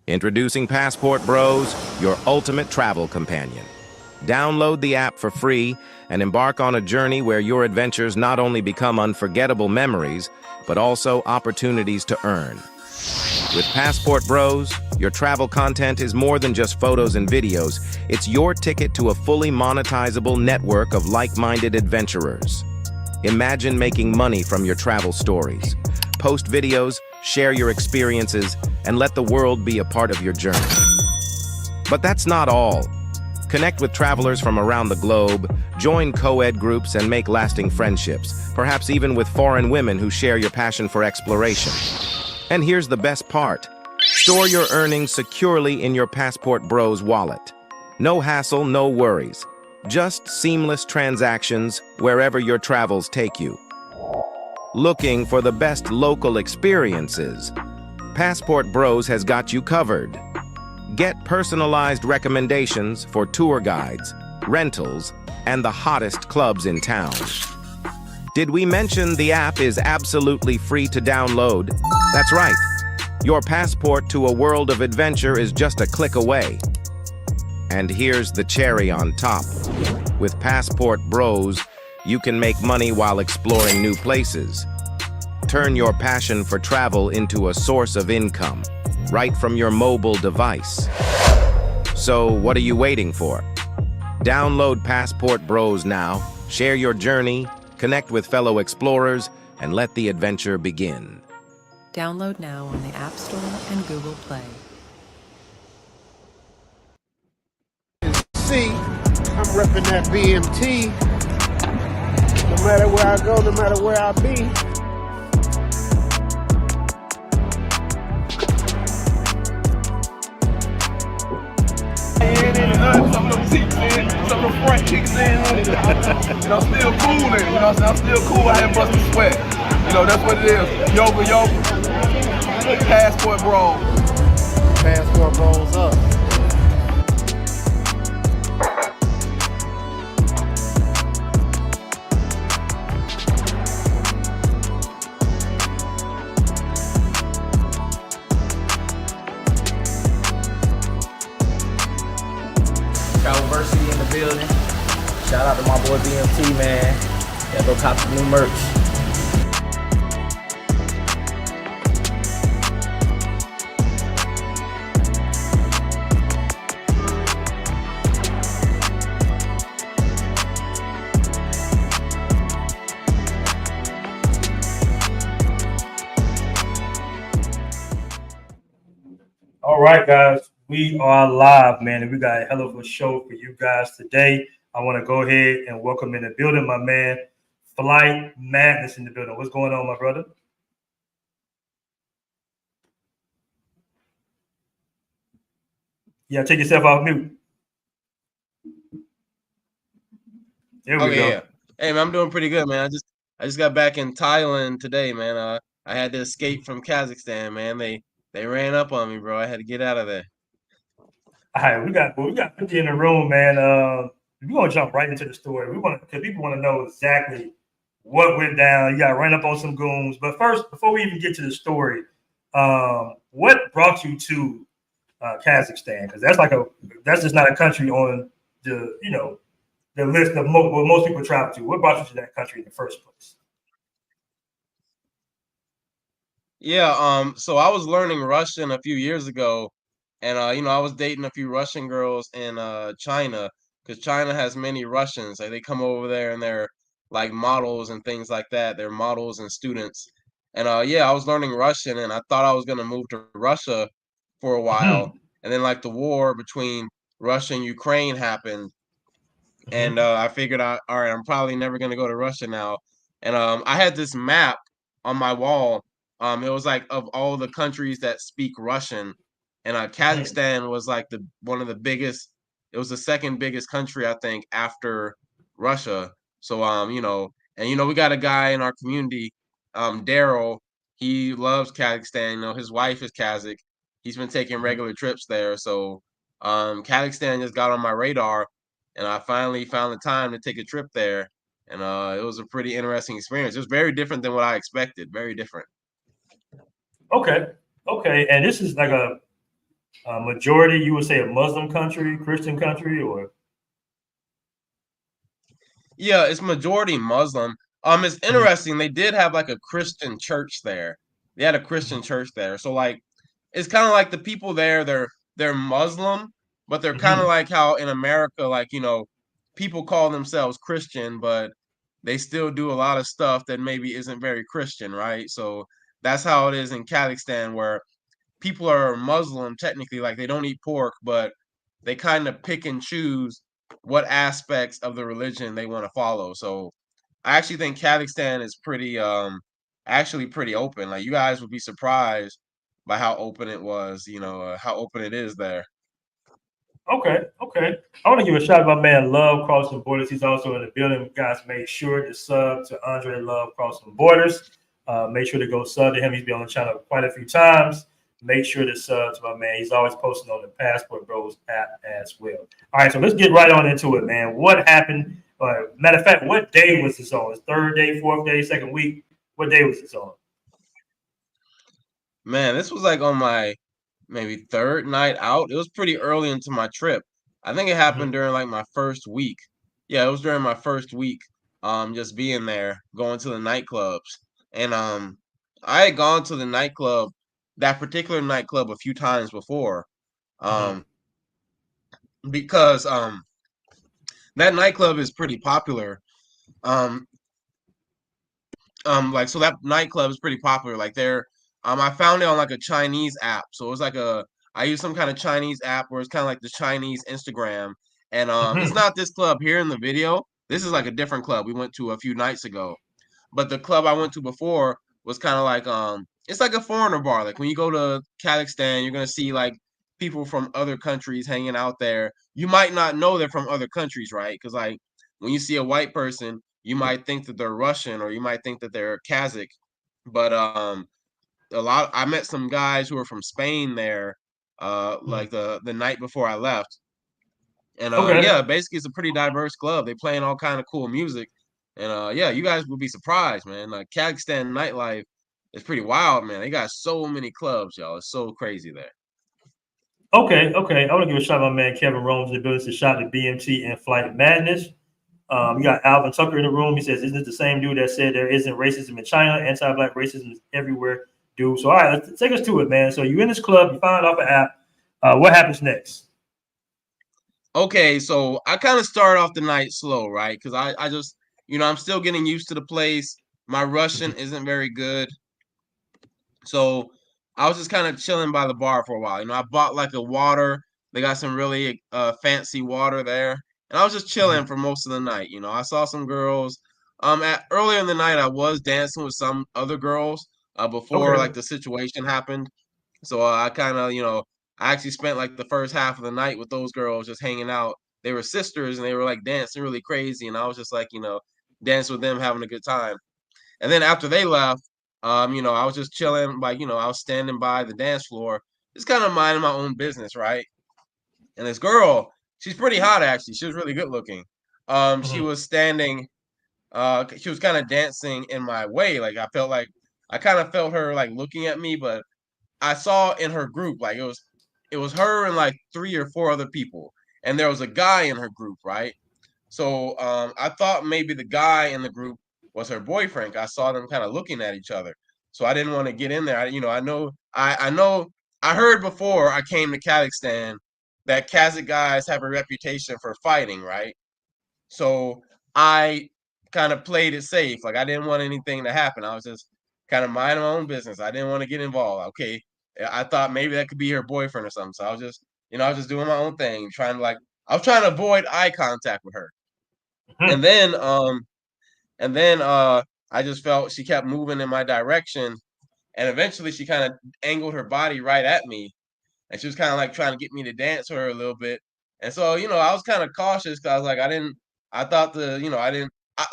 Introducing Passport Bros, your ultimate travel companion. Download the app for free and embark on a journey where your adventures not only become unforgettable memories, but also opportunities to earn. With Passport Bros, your travel content is more than just photos and videos. It's your ticket to a fully monetizable network of like-minded adventurers. Imagine making money from your travel stories. Post videos, share your experiences, and let the world be a part of your journey. But that's not all. Connect with travelers from around the globe, join co-ed groups, and make lasting friendships, perhaps even with foreign women who share your passion for exploration. And here's the best part. Store your earnings securely in your Passport Bros wallet. No hassle, no worries. Just seamless transactions wherever your travels take you. Looking for the best local experiences? Passport Bros has got you covered. Get personalized recommendations for tour guides, rentals, and the hottest clubs in town. Did we mention the app is absolutely free to download? That's right. Your passport to a world of adventure is just a click away. And here's the cherry on top. With Passport Bros, you can make money while exploring new places. Turn your passion for travel into a source of income, right from your mobile device. So, what are you waiting for? Download Passport Bros now, share your journey, connect with fellow explorers, and let the adventure begin. Download now on the App Store and Google Play. See, I'm repping that BMT. No matter where I go, no matter where I be. Some of them seats in, some of them front kicks in. You know, still cooling. You know, I'm still cool. I had busting sweat. You know, that's what it is. Yoga. Passport Bro. Passport Bros up. Travelversity in the building. Shout out to my boy BMT, man. Yeah, go cop some new merch. All right, guys, we are live, man, and we got a hell of a show for you guys today. I want to go ahead and welcome in the building my man, Flight Madness in the building. What's going on, my brother? Yeah, take yourself off mute. There we go. Yeah. Hey, man, I'm doing pretty good, man. I just got back in Thailand today, man. I had to escape from Kazakhstan, man. They ran up on me, bro. I had to get out of there. All right, we got 50 in the room, man. We're gonna jump right into the story. Because people want to know exactly what went down. You got ran up on some goons. But first, before we even get to the story, what brought you to Kazakhstan? Because that's just not a country on the the list of what most people travel to. What brought you to that country in the first place? Yeah, so I was learning Russian a few years ago, and I was dating a few Russian girls in China, because China has many Russians. Like they come over there and they're like models and things like that. They're models and students. And yeah, I was learning Russian, and I thought I was gonna move to Russia for a while, and then like the war between Russia and Ukraine happened, and I figured out, all right, I'm probably never gonna go to Russia now. And I had this map on my wall. It was like of all the countries that speak Russian, and Kazakhstan was like the one of the biggest. It was the second biggest country, I think, after Russia. So and we got a guy in our community, Daryl. He loves Kazakhstan. You know, his wife is Kazakh. He's been taking regular trips there. So Kazakhstan just got on my radar, and I finally found the time to take a trip there. And it was a pretty interesting experience. It was very different than what I expected. Very different. Okay. And this is like Majority, you would say a Muslim country, Christian country, or? Yeah, it's majority Muslim. It's interesting. They did have like a Christian church there. They had a Christian church there. So like it's kind of like the people there, they're Muslim, but they're kind of Mhm. like how in America, like, people call themselves Christian, but they still do a lot of stuff that maybe isn't very Christian, right? So that's how it is in Kazakhstan, where people are Muslim technically, like they don't eat pork, but they kind of pick and choose what aspects of the religion they want to follow. So I actually think Kazakhstan is actually pretty open. Like you guys would be surprised by how open it was, how open it is there. Okay, okay. I want to give a shout out to my man Love Crossing Borders. He's also in the building. Guys, make sure to sub to Andre Love Crossing Borders. Make sure to go sub to him. He's been on the channel quite a few times. Make sure to sub to my man. He's always posting on the Passport Bros app as well. All right, so let's get right on into it, man. What happened? Matter of fact, what day was this on? Third day, fourth day, second week? What day was this on? Man, this was like on my maybe third night out. It was pretty early into my trip. I think it happened during like my first week. Yeah, it was during my first week. Just being there, going to the nightclubs, and I had gone to the nightclub, that particular nightclub, a few times before, Mm-hmm. um, because that nightclub is pretty popular. Um, like so that nightclub is pretty popular. Like I found it on like a Chinese app. So it was like I used some kind of Chinese app where it's kind of like the Chinese Instagram. And it's Mm-hmm. not this club here in the video. This is like a different club we went to a few nights ago. But the club I went to before was kind of like it's like a foreigner bar. Like when you go to Kazakhstan, you're gonna see like people from other countries hanging out there. You might not know they're from other countries, right? Because like when you see a white person, you might think that they're Russian or you might think that they're Kazakh. But I met some guys who were from Spain there, like the night before I left. And Okay. yeah, basically it's a pretty diverse club. They playing all kind of cool music. And yeah, you guys would be surprised, man. Like Kazakhstan nightlife is pretty wild, man. They got so many clubs, y'all. It's so crazy there. Okay, okay. I want to give a shout out to my man Kevin Rome's ability to shout at BMT and Flight Madness. You got Alvin Tucker in the room. He says, "Isn't it the same dude that said there isn't racism in China? Anti-black racism is everywhere, dude." So, all right, let's take us to it, man. So, you in this club, you find off an app. What happens next? Okay, so I kind of start off the night slow, right? Because I just, I'm still getting used to the place. My Russian isn't very good. So I was just kind of chilling by the bar for a while. I bought like a water. They got some really fancy water there. And I was just chilling for most of the night. I saw some girls. At earlier in the night I was dancing with some other girls before Okay. like the situation happened. So I kind of, I actually spent like the first half of the night with those girls just hanging out. They were sisters and they were like dancing really crazy and I was just like, dancing with them having a good time. And then after they left, I was just chilling, like, I was standing by the dance floor, just kind of minding my own business, right? And this girl, she's pretty hot actually. She was really good looking. She was standing, she was kind of dancing in my way. Like I kind of felt her like looking at me, but I saw in her group, like it was her and like 3 or 4 other people. And there was a guy in her group, right? So I thought maybe the guy in the group was her boyfriend. I saw them kind of looking at each other. So I didn't want to get in there. I heard before I came to Kazakhstan that Kazakh guys have a reputation for fighting, right? So I kind of played it safe. Like I didn't want anything to happen. I was just kind of minding my own business. I didn't want to get involved. Okay. I thought maybe that could be her boyfriend or something. So I was just doing my own thing, I was trying to avoid eye contact with her. And then I just felt she kept moving in my direction and eventually she kind of angled her body right at me and she was kind of like trying to get me to dance with her a little bit. And so, I was kind of cautious because I was like, I thought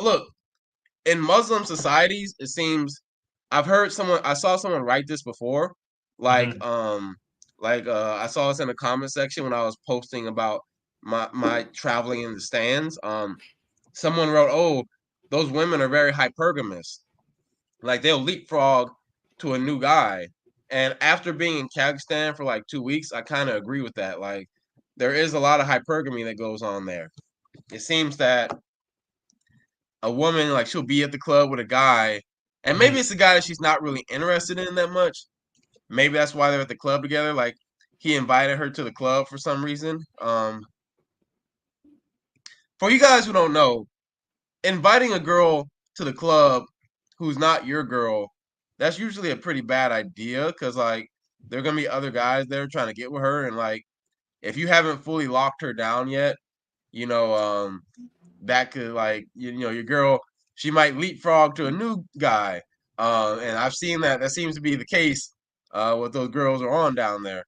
look, in Muslim societies, it seems I saw someone write this before, like, I saw this in the comment section when I was posting about my traveling in the stands. Someone wrote, "Oh, those women are very hypergamous. Like they'll leapfrog to a new guy." And after being in Kazakhstan for like 2 weeks, I kind of agree with that. Like, there is a lot of hypergamy that goes on there. It seems that a woman, like, she'll be at the club with a guy, and maybe it's a guy that she's not really interested in that much. Maybe that's why they're at the club together. Like, he invited her to the club for some reason. For you guys who don't know, inviting a girl to the club who's not your girl, that's usually a pretty bad idea, because like there are gonna be other guys there trying to get with her, and like if you haven't fully locked her down yet, you know, that could, like, you know, your girl, she might leapfrog to a new guy. And I've seen that. That seems to be the case what those girls are on down there.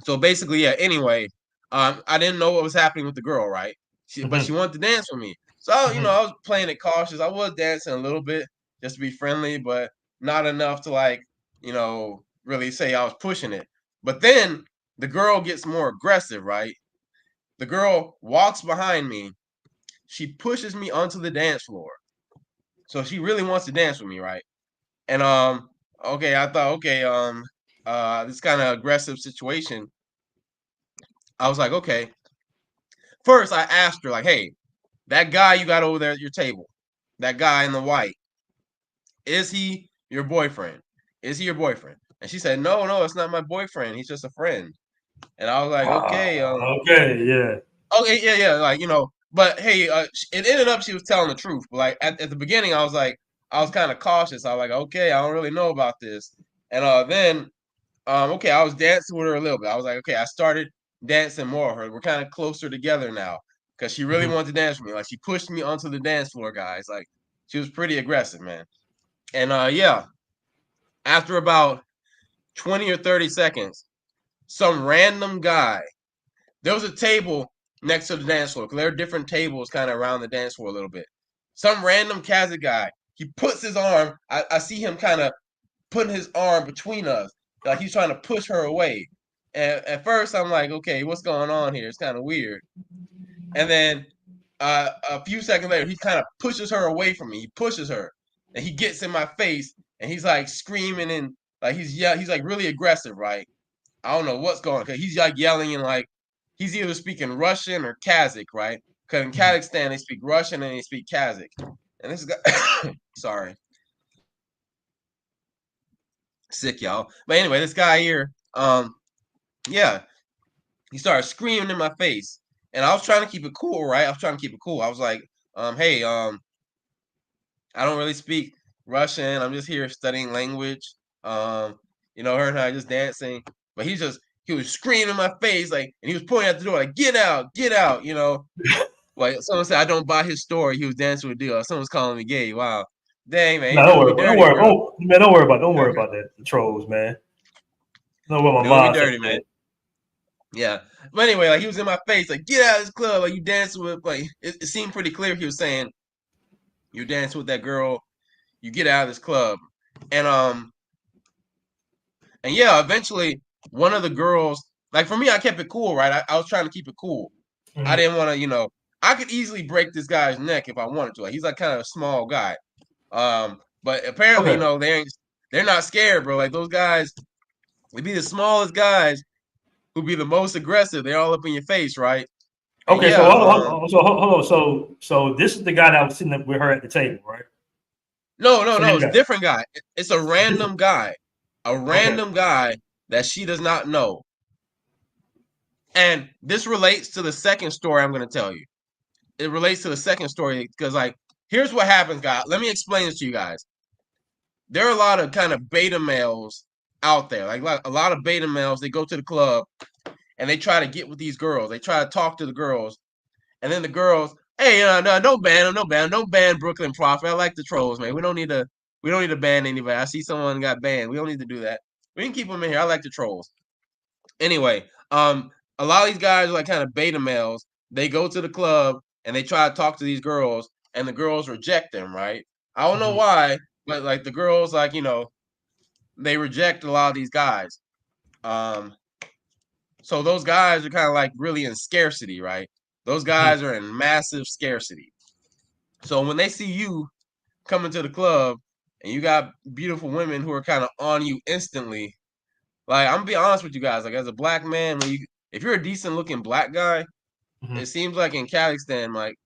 So basically, yeah. Anyway, I didn't know what was happening with the girl, right? But she wanted to dance with me. So you know, I was playing it cautious. I was dancing a little bit just to be friendly, but not enough to, like, you know, really say I was pushing it. But then the girl gets more aggressive, right? The girl walks behind me. She pushes me onto the dance floor. So she really wants to dance with me, right? And okay, I thought, okay, this kind of aggressive situation. I was like, okay. First, I asked her, like, hey, that guy you got over there at your table, that guy in the white, is he your boyfriend? Is he your boyfriend? And she said, no, no, it's not my boyfriend. He's just a friend. And I was like, okay, Okay, yeah. okay, yeah, yeah, like, you know, but hey, it ended up she was telling the truth. But like at the beginning, I was like, I was kind of cautious. I was like, okay, I don't really know about this. And then, okay, I was dancing with her a little bit. I was like, okay, I started dancing more with her. We're kind of closer together now because she really wanted to dance with me. Like, she pushed me onto the dance floor, guys. Like, she was pretty aggressive, man. And yeah, after about 20 or 30 seconds, some random guy, there was a table next to the dance floor, because there are different tables kind of around the dance floor a little bit. Some random Kazakh guy, he puts his arm, I see him kind of putting his arm between us, like he's trying to push her away. And at first I'm like, okay, what's going on here? It's kind of weird. And then a few seconds later, he kind of pushes her away from me. He pushes her, and he gets in my face, and he's like screaming, and like he's like really aggressive, right? I don't know what's going on, because he's like yelling, and like he's either speaking Russian or Kazakh, right? Because in Kazakhstan they speak Russian and they speak Kazakh. And this guy, sorry, sick, y'all. But anyway, this guy here, yeah, he started screaming in my face, and I was trying to keep it cool, right? I was trying to keep it cool. I was like, hey, I don't really speak Russian. I'm just here studying language. You know, her and I just dancing. But he was screaming in my face, like, and he was pointing at the door, like, get out, you know. Like, someone said I don't buy his story. He was dancing with Dio. Someone's calling me gay. Wow. Dang, man, No, you don't doing me worry, dirty, bro. man, don't worry about that. The trolls, man. Know what my Doing me mom said, dirty, man. man. Yeah. But anyway, like, he was in my face, like, get out of this club, like, you dancing with, like, it seemed pretty clear he was saying, you dancing with that girl, you get out of this club. And yeah, eventually one of the girls, like, for me, I kept it cool, right? I was trying to keep it cool. I didn't want to, you know, I could easily break this guy's neck if I wanted to. Like, he's like kind of a small guy. But apparently, you Okay. know, they're not scared, bro. Like, those guys, they be the smallest guys who be the most aggressive. They're all up in your face, right? And Okay, so yeah, hold on. So this is the guy that was sitting up with her at the table, right? no, Same it's a guy. different guy. It's a A different. random guy, Okay. that she does not know. And this relates to the second story I'm going to tell you. It relates to the second story because, like, here's what happens, guys. Let me explain this to you guys. There are a lot of kind of beta males out there. Like a lot of beta males, they go to the club and they try to get with these girls. They try to talk to the girls, and then the girls, hey, no, don't ban them, don't ban Brooklyn Prophet. I like the trolls, man. We don't need to ban anybody. I see someone got banned. We don't need to do that. We can keep them in here. I like the trolls. Anyway, a lot of these guys are like kind of beta males. They go to the club and they try to talk to these girls, and the girls reject them, right? I don't know why, but like the girls, like, you know, they reject a lot of these guys. So those guys are kind of like really in scarcity, right? Those guys are in massive scarcity. So when they see you coming to the club and you got beautiful women who are kind of on you instantly, Like, I'm gonna be honest with you guys. Like, as a black man, if you're a decent looking black guy, Mhm. it seems like in Kazakhstan, like,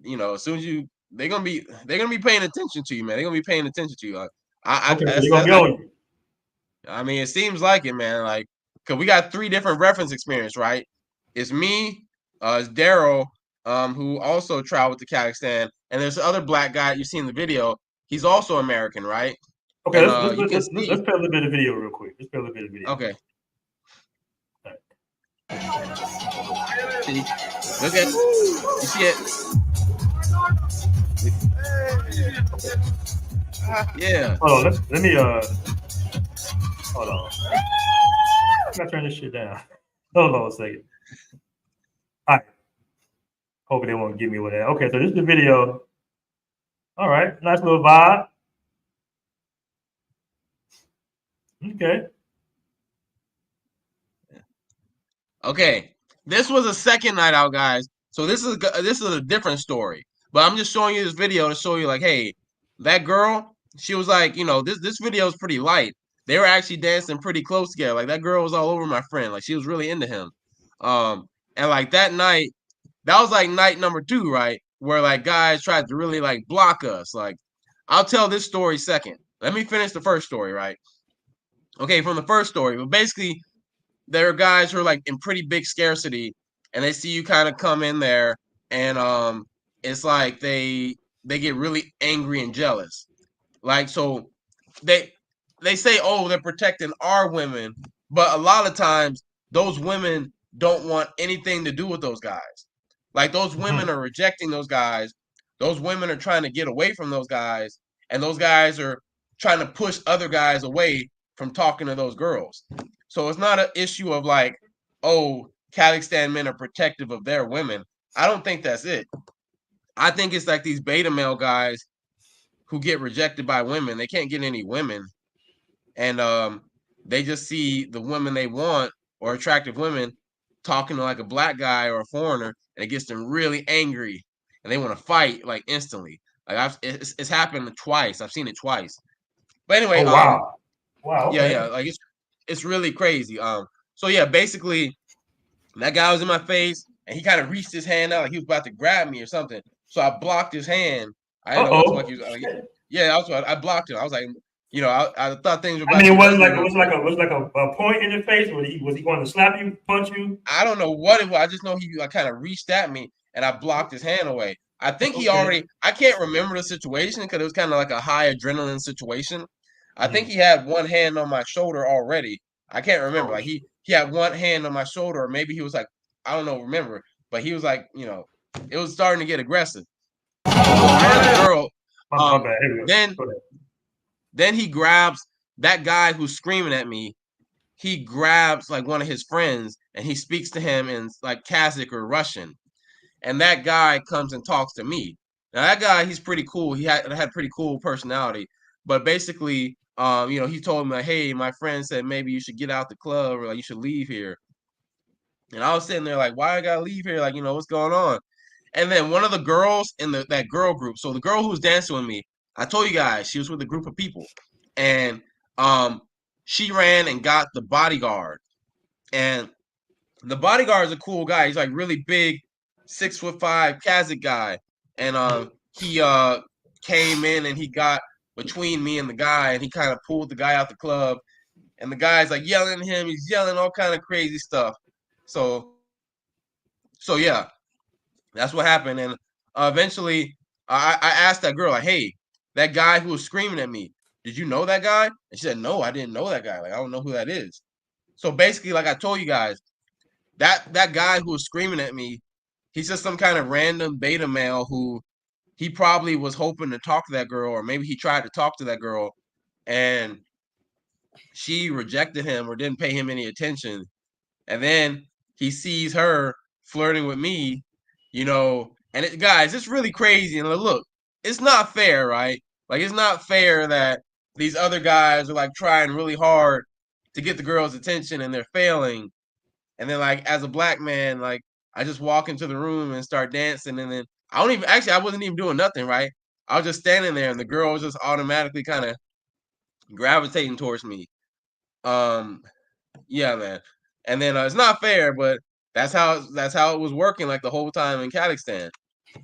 you know, as soon as they're gonna be paying attention to you, man. They're gonna be paying attention to you. Like, Okay, so they're gonna be on you. I mean, it seems like it, man. Like, cause we got 3 different reference experience, right? It's me, it's Daryl, who also traveled to Kazakhstan, and there's the other black guy you see in the video. He's also American, right? Okay, And you can let's see. play a little bit of video real quick. Let's play a little bit of video. Okay. All right. Can you look at? You see it? Yeah. Hold on, let me hold on. I gotta turn this shit down. Hold on a second. All right. Hoping they won't give me with that. Okay, so this is the video. All right, nice little vibe. Okay. Okay. This was a second night out, guys. So this is a different story. But I'm just showing you this video to show you, like, hey, that girl, she was like, you know, this video is pretty light. They were actually dancing pretty close together. Like, that girl was all over my friend. Like, she was really into him. And like that night, that was like night number 2, right? Where like guys tried to really like block us. Like, I'll tell this story second. Let me finish the first story, right? Okay, from the first story. But basically, there are guys who are like in pretty big scarcity, and they see you kind of come in there, and it's like they get really angry and jealous. Like, so they say, oh, they're protecting our women, but a lot of times those women don't want anything to do with those guys. Like, those women are rejecting those guys. Those women are trying to get away from those guys, and those guys are trying to push other guys away from talking to those girls. So it's not an issue of like, oh, Kazakhstan men are protective of their women. I don't think that's it. I think it's like these beta male guys who get rejected by women. They can't get any women, and they just see the women they want or attractive women talking to like a black guy or a foreigner, and it gets them really angry, and they want to fight like instantly. Like, it's happened twice. I've seen it twice. But anyway, Oh wow. Wow, okay. yeah, like it's really crazy. So yeah, basically that guy was in my face, and he kind of reached his hand out like he was about to grab me or something. So I blocked his hand. I didn't know what the fuck he was like. Yeah, I blocked him. I was like, you know, I thought things were about I mean, to it get wasn't ugly like real quick. a point in your face. Was he going to slap you, punch you? I don't know what it was. I just know he like kind of reached at me, and I blocked his hand away. I think he Okay. already. I can't remember the situation because it was kind of like a high adrenaline situation. I think Mhm. he had one hand on my shoulder already. I can't remember. Oh, Like, he had one hand on my shoulder, or maybe he was like, I don't know, remember. But he was like, you know, it was starting to get aggressive. So me and the girl, my bad. Here we go. then Go ahead. he grabs that guy who's screaming at me. He grabs like one of his friends, and he speaks to him in like Kazakh or Russian. And that guy comes and talks to me. Now that guy, he's pretty cool. He had pretty cool personality. But basically, you know, he told me like, hey, my friend said maybe you should get out the club, or like you should leave here. And I was sitting there like, why I gotta leave here? Like, you know, what's going on? And then one of the girls in that girl group, so the girl who was dancing with me, I told you guys she was with a group of people, and she ran and got the bodyguard. And the bodyguard is a cool guy. He's like really big, 6'5" Kazakh guy, and he came in and he got between me and the guy, and he kind of pulled the guy out the club, and the guy's like yelling at him. He's yelling all kind of crazy stuff. So yeah, that's what happened. And eventually, I asked that girl like, "Hey, that guy who was screaming at me, did you know that guy?" And she said, "No, I didn't know that guy. Like, I don't know who that is." So basically, like I told you guys, that guy who was screaming at me, he's just some kind of random beta male who he probably was hoping to talk to that girl, or maybe he tried to talk to that girl, and she rejected him or didn't pay him any attention. And then he sees her flirting with me, you know, and guys, it's really crazy. And look, it's not fair, right? Like, it's not fair that these other guys are like trying really hard to get the girl's attention, and they're failing. And then, like, as a black man, like, I just walk into the room and start dancing, and then I wasn't even doing nothing, right? I was just standing there, and the girl was just automatically kind of gravitating towards me. Um, Yeah, man. And then it's not fair, but that's how it was working like the whole time in Kazakhstan.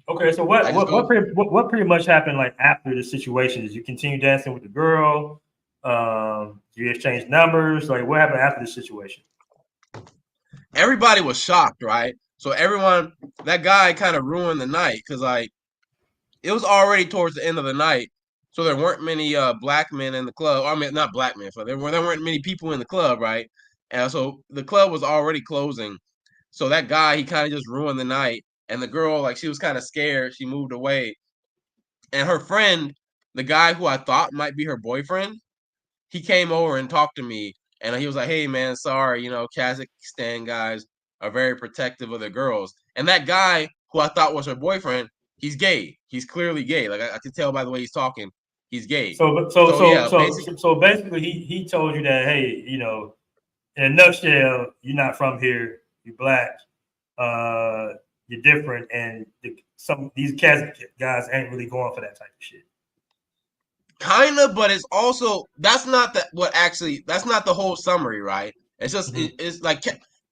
Okay, so I just go. what pretty much happened like after the situation? Did you continue dancing with the girl? You exchange numbers? Like what happened after the situation? Everybody was shocked, right? So everyone, that guy kind of ruined the night because like it was already towards the end of the night, so there weren't many black men in the club. I mean, not black men, but there weren't many people in the club, right? And so the club was already closing. So that guy, he kind of just ruined the night. And the girl, like, she was kind of scared. She moved away. And her friend, the guy who I thought might be her boyfriend, he came over and talked to me. And he was like, hey, man, sorry, Kazakhstan guys are very protective of their girls. And that guy who I thought was her boyfriend, he's gay. He's clearly gay. Like, I could tell by the way he's talking, he's gay. Yeah, basically. So basically, he told you that, hey, in a nutshell, you're not from here. You're black. You're different, and these Kazakh guys ain't really going for that type of shit. Kind of, but it's also that's not the whole summary, right? It's just it's like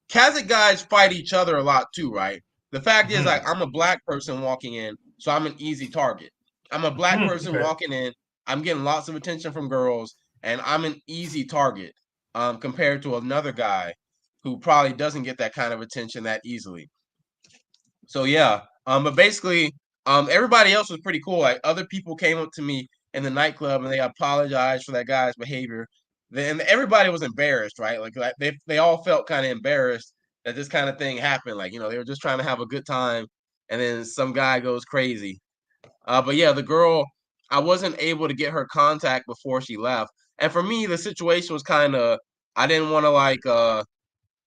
Kazakh guys fight each other a lot too, right? The fact is, like, I'm a black person walking in, so I'm an easy target. I'm a black person walking in, I'm getting lots of attention from girls, and I'm an easy target compared to another guy who probably doesn't get that kind of attention that easily. So yeah, but basically, everybody else was pretty cool. Like other people came up to me in the nightclub and they apologized for that guy's behavior. Then everybody was embarrassed, right? Like they all felt kind of embarrassed that this kind of thing happened. Like they were just trying to have a good time, and then some guy goes crazy. But yeah, the girl, I wasn't able to get her contact before she left, and for me, the situation was kind of I didn't want to like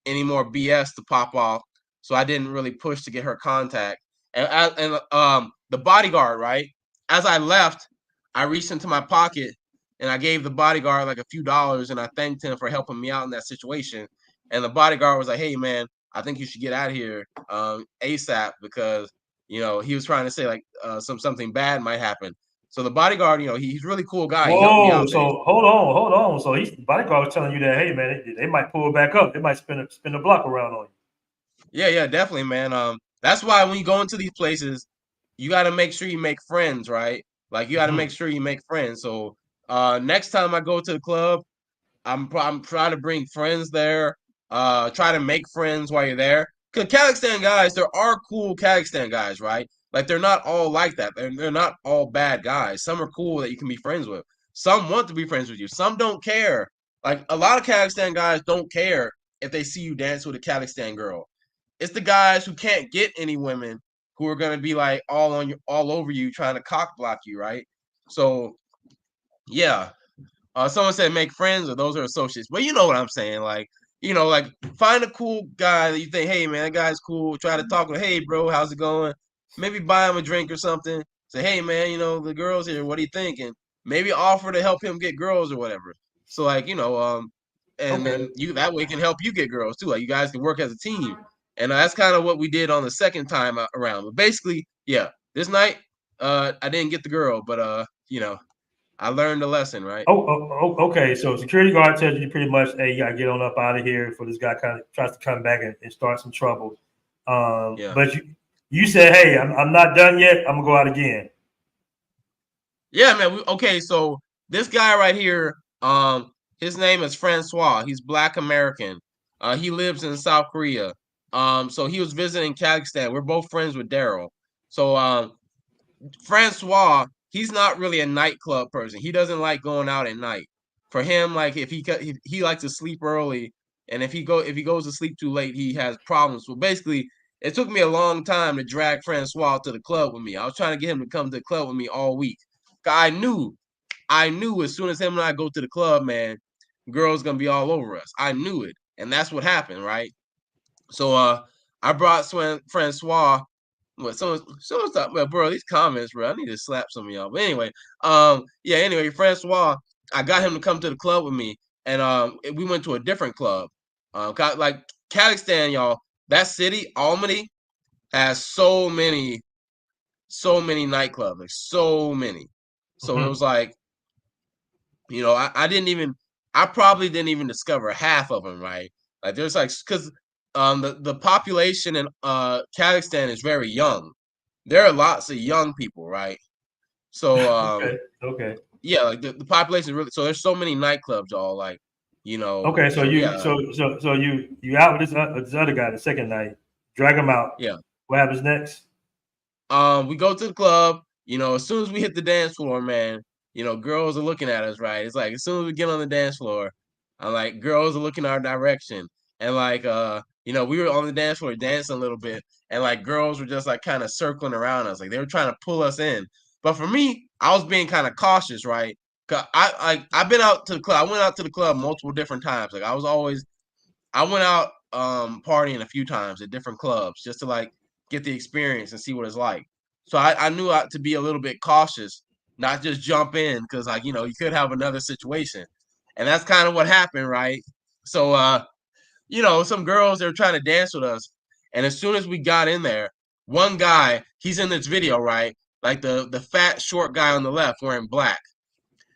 any more BS to pop off. So I didn't really push to get her contact. And the bodyguard, right? As I left, I reached into my pocket and I gave the bodyguard like a few dollars and I thanked him for helping me out in that situation. And the bodyguard was like, "Hey man, I think you should get out of here ASAP because he was trying to say like something bad might happen." So the bodyguard, he's a really cool guy. He helped me Whoa! out there. So hold on. So the bodyguard was telling you that, hey man, they might pull back up. They might spin a block around on you. Yeah, definitely, man. That's why when you go into these places, you got to make sure you make friends, right? Like you got to make sure you make friends. So, next time I go to the club, I'm trying to bring friends there. Try to make friends while you're there. Cause Kazakhstan guys, there are cool Kazakhstan guys, right? Like they're not all like that. They're not all bad guys. Some are cool that you can be friends with. Some want to be friends with you. Some don't care. Like a lot of Kazakhstan guys don't care if they see you dance with a Kazakhstan girl. It's the guys who can't get any women who are gonna be like all over you, trying to cock block you, right? So yeah. Someone said make friends, or those are associates. But you know what I'm saying, like like find a cool guy that you think, hey man, that guy's cool. Try to talk with, hey bro, how's it going? Maybe buy him a drink or something. Say, hey man, the girls here. What do you think? And maybe offer to help him get girls or whatever. So like and then you that way can help you get girls too. Like you guys can work as a team. And that's kind of what we did on the second time around. But basically, yeah, this night, I didn't get the girl, but I learned a lesson, right? Okay. So security guard tells you pretty much, hey, you gotta get on up out of here before this guy kind of tries to come back and start some trouble. Yeah. But you said, hey, I'm not done yet. I'm gonna go out again. Yeah, man. Okay, so this guy right here, his name is Francois. He's Black American. He lives in South Korea. So he was visiting Kazakhstan. We're both friends with Daryl. So Francois, he's not really a nightclub person. He doesn't like going out at night. For him, like if he likes to sleep early, and if he goes to sleep too late, he has problems. So basically, it took me a long time to drag Francois to the club with me. I was trying to get him to come to the club with me all week. I knew as soon as him and I go to the club, man, girls gonna be all over us. I knew it, and that's what happened, right? So I brought Francois. What someone's talking about, bro? These comments, bro. I need to slap some of y'all. But anyway, yeah. Anyway, Francois, I got him to come to the club with me, and we went to a different club. Like Kazakhstan, y'all. That city, Almaty, has so many nightclubs, like so many. So it was like, I I probably didn't even discover half of them, right? Like there's like because the population in Kazakhstan is very young. There are lots of young people, right? So Okay. yeah, like the population is really so there's so many nightclubs, y'all. Like Okay. So so you yeah, so you out with this other guy the second night, drag him out. yeah. What happens next? We go to the club. As soon as we hit the dance floor, man, girls are looking at us, right? It's like as soon as we get on the dance floor, I'm like, girls are looking our direction, and like, we were on the dance floor dancing a little bit, and like girls were just like kind of circling around us, like they were trying to pull us in. But for me, I was being kind of cautious, right? Cause I've been out to the club. I went out to the club multiple different times. Like I went out partying a few times at different clubs just to like get the experience and see what it's like. So I knew I to be a little bit cautious, not just jump in because like you could have another situation, and that's kind of what happened, right? So some girls they were trying to dance with us, and as soon as we got in there, one guy he's in this video, right? Like the fat short guy on the left wearing black.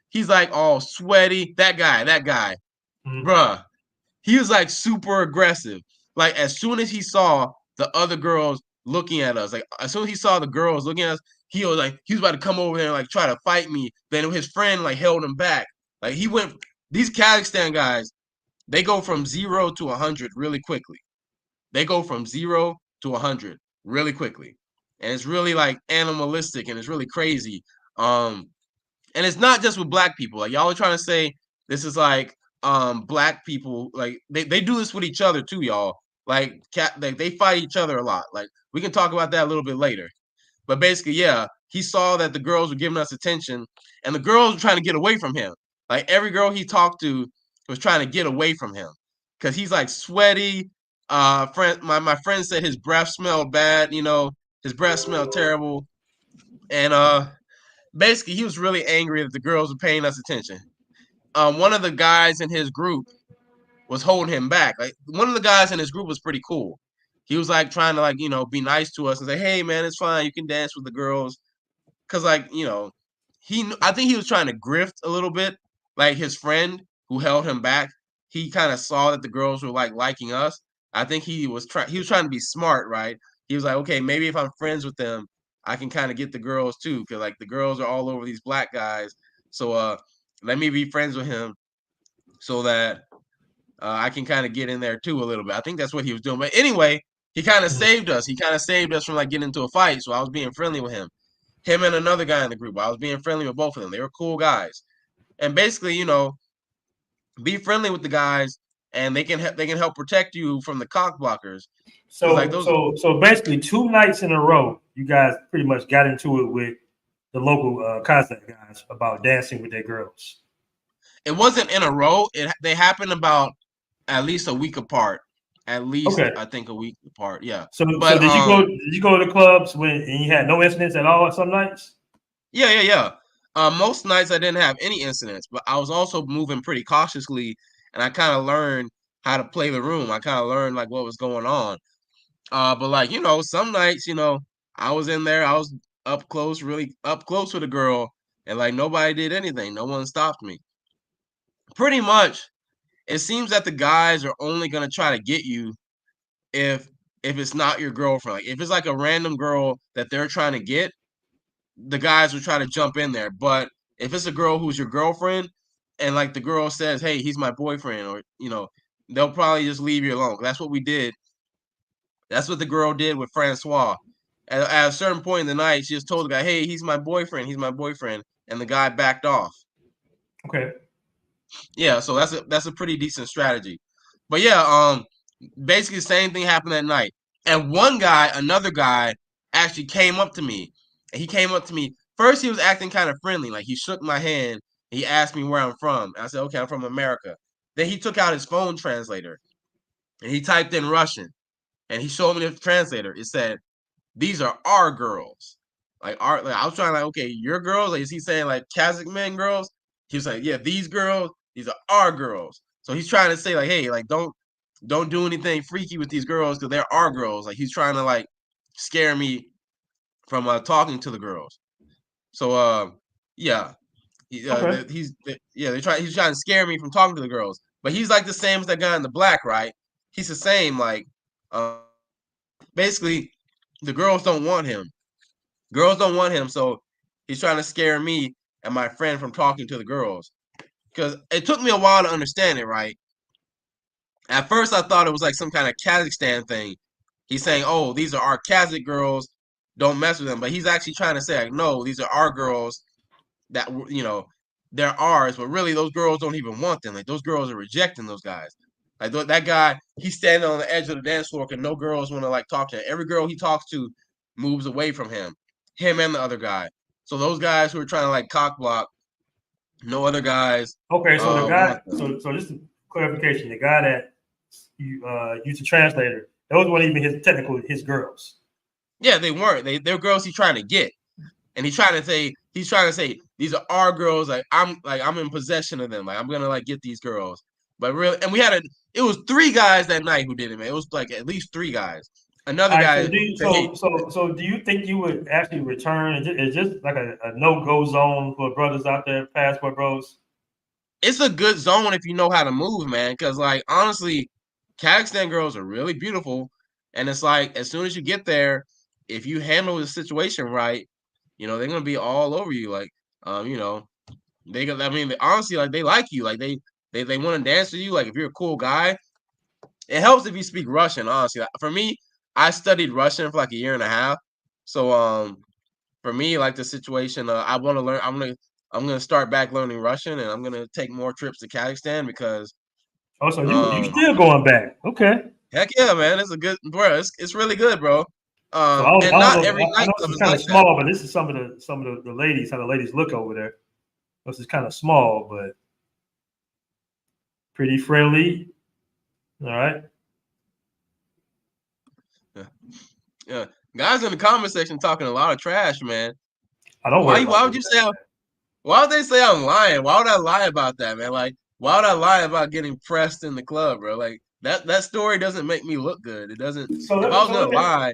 He's like all sweaty. That guy, Mhm. bruh. He was like super aggressive. Like as soon as he saw the other girls looking at us, like as soon as he saw the girls looking at us, he was about to come over there and like try to fight me. Then his friend like held him back. Like he went. These Kazakhstan guys, they go from 0 to 100 really quickly. They go from 0 to 100 really quickly, and it's really like animalistic and it's really crazy. And it's not just with black people. Like y'all are trying to say this is like black people like they do this with each other too, y'all. Like they fight each other a lot. Like we can talk about that a little bit later. But basically, yeah, he saw that the girls were giving us attention and the girls were trying to get away from him. Like every girl he talked to was trying to get away from him because he's like sweaty. My friend said his breath smelled bad, his breath smelled terrible. And basically he was really angry that the girls were paying us attention. One of the guys in his group was holding him back. Like one of the guys in his group was pretty cool. He was like trying to like be nice to us and say, "Hey man, it's fine. You can dance with the girls." Cause like I think he was trying to grift a little bit. Like his friend who held him back, he kind of saw that the girls were like liking us. I think he was trying to be smart, right? He was like, okay, maybe if I'm friends with them, I can kind of get the girls too, because like the girls are all over these black guys. So let me be friends with him so that I can kind of get in there too a little bit. I think that's what he was doing. But anyway, he kind of saved us. He kind of saved us from like getting into a fight. So I was being friendly with him. Him and another guy in the group. I was being friendly with both of them. They were cool guys. And basically, be friendly with the guys, and they can help protect you from the cock blockers. Like those. So basically, 2 nights in a row, you guys pretty much got into it with the local Kazakh guys about dancing with their girls. It wasn't in a row. They happened about at least a week apart. At least Okay. I think a week apart. Yeah. So But did you go? Did you go to the clubs and you had no incidents at all some nights? Yeah. Most nights I didn't have any incidents, but I was also moving pretty cautiously, and I kind of learned how to play the room. I kind of learned like what was going on. But like some nights, I was in there, I was up close, really up close with a girl, and like nobody did anything. No one stopped me. Pretty much, it seems that the guys are only gonna try to get you if it's not your girlfriend. Like if it's like a random girl that they're trying to get, the guys will try to jump in there. But if it's a girl who's your girlfriend and like the girl says, "Hey, he's my boyfriend," or they'll probably just leave you alone. That's what we did. That's what the girl did with Francois. At a certain point in the night, she just told the guy, "Hey, he's my boyfriend. He's my boyfriend," and the guy backed off. Okay. Yeah, so that's a pretty decent strategy. But yeah, basically the same thing happened that night. And another guy, actually came up to me. And he came up to me. First, he was acting kind of friendly. Like he shook my hand. He asked me where I'm from. And I said, okay, I'm from America. Then he took out his phone translator and he typed in Russian. And he showed me the translator. It said, "These are our girls." Like I was trying like, okay, your girls? Like, is he saying like Kazakh men girls? He was like, yeah, these girls, these are our girls. So he's trying to say like, hey, like don't do anything freaky with these girls because they're our girls. Like he's trying to like scare me from talking to the girls. So yeah. Okay. He's trying to scare me from talking to the girls. But he's like the same as that guy in the black, right? He's the same. Like, basically, the girls don't want him. Girls don't want him, so he's trying to scare me and my friend from talking to the girls. Because it took me a while to understand it, right? At first, I thought it was like some kind of Kazakhstan thing. He's saying, "Oh, these are our Kazakh girls. Don't mess with them." But he's actually trying to say, like, "No, these are our girls. That they're ours." But really, those girls don't even want them. Like those girls are rejecting those guys. Like that guy, he's standing on the edge of the dance floor, and no girls want to like talk to him. Every girl he talks to moves away from him. Him and the other guy. So those guys who are trying to like cock block, no other guys. Okay, so the guy, Want them. so just a clarification, the guy that you used a translator, those weren't even his girls. Yeah, they weren't. They're girls he's trying to get, and he's trying to say these are our girls. Like I'm in possession of them. Like I'm gonna like get these girls. But really, and it was 3 guys that night who did it, man. It was like at least 3 guys. Another All right, guy so said, "Hey, do you think you would actually return? Is just like a no-go zone for brothers out there, passport bros? it's a good zone if you know how to move, man." Because like honestly, Kazakhstan girls are really beautiful, and it's like as soon as you get there, if you handle the situation right, they're gonna be all over you. Like, I mean, honestly, like they like you, like they want to dance with you. Like if you're a cool guy, it helps if you speak Russian. Honestly, like, for me, I studied Russian for like a year and a half, so for me, like the situation, I want to learn. I'm gonna start back learning Russian, and I'm gonna take more trips to Kazakhstan because Oh, so you still going back? Okay. heck yeah, man, it's a good bro. It's really good, bro. So I And don't not know. every I know this nightclub is is kind like of that. small, but this is some of the ladies, how the ladies look over there. This is kind of small, but pretty friendly. All right. Yeah. Yeah. Guys in the comment section talking a lot of trash, man. I don't worry about Why would this. you say? Why would they say I'm lying? Why would I lie about that, man? Like, why would I lie about getting pressed in the club, bro? Like that story doesn't make me look good. It doesn't. So If I was so gonna let me. lie,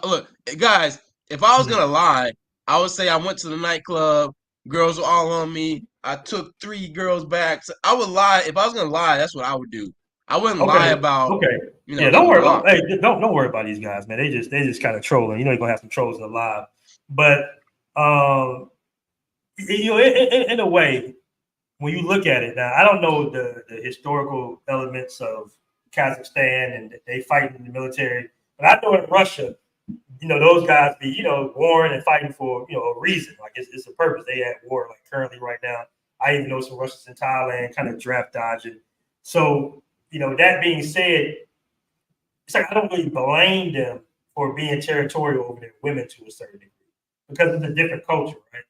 look, guys, if I was Hmm. gonna lie, I would say I went to the nightclub. Girls were all on me. I took 3 girls back. So I would lie if I was gonna lie. That's what I would do. I wouldn't lie Okay. about Okay. Yeah. Don't getting worry about. blocked. Hey, don't worry about these guys, man. They just kind of trolling. You know, you're gonna have some trolls in the live, but in a way, when you look at it now, I don't know the historical elements of Kazakhstan and they fight in the military, but I know in Russia, those guys be, warring and fighting for, a reason. Like it's a purpose. They at war like currently right now. I even know some Russians in Thailand kind of draft dodging. So, that being said, it's like I don't really blame them for being territorial over their women to a certain degree because it's a different culture, right?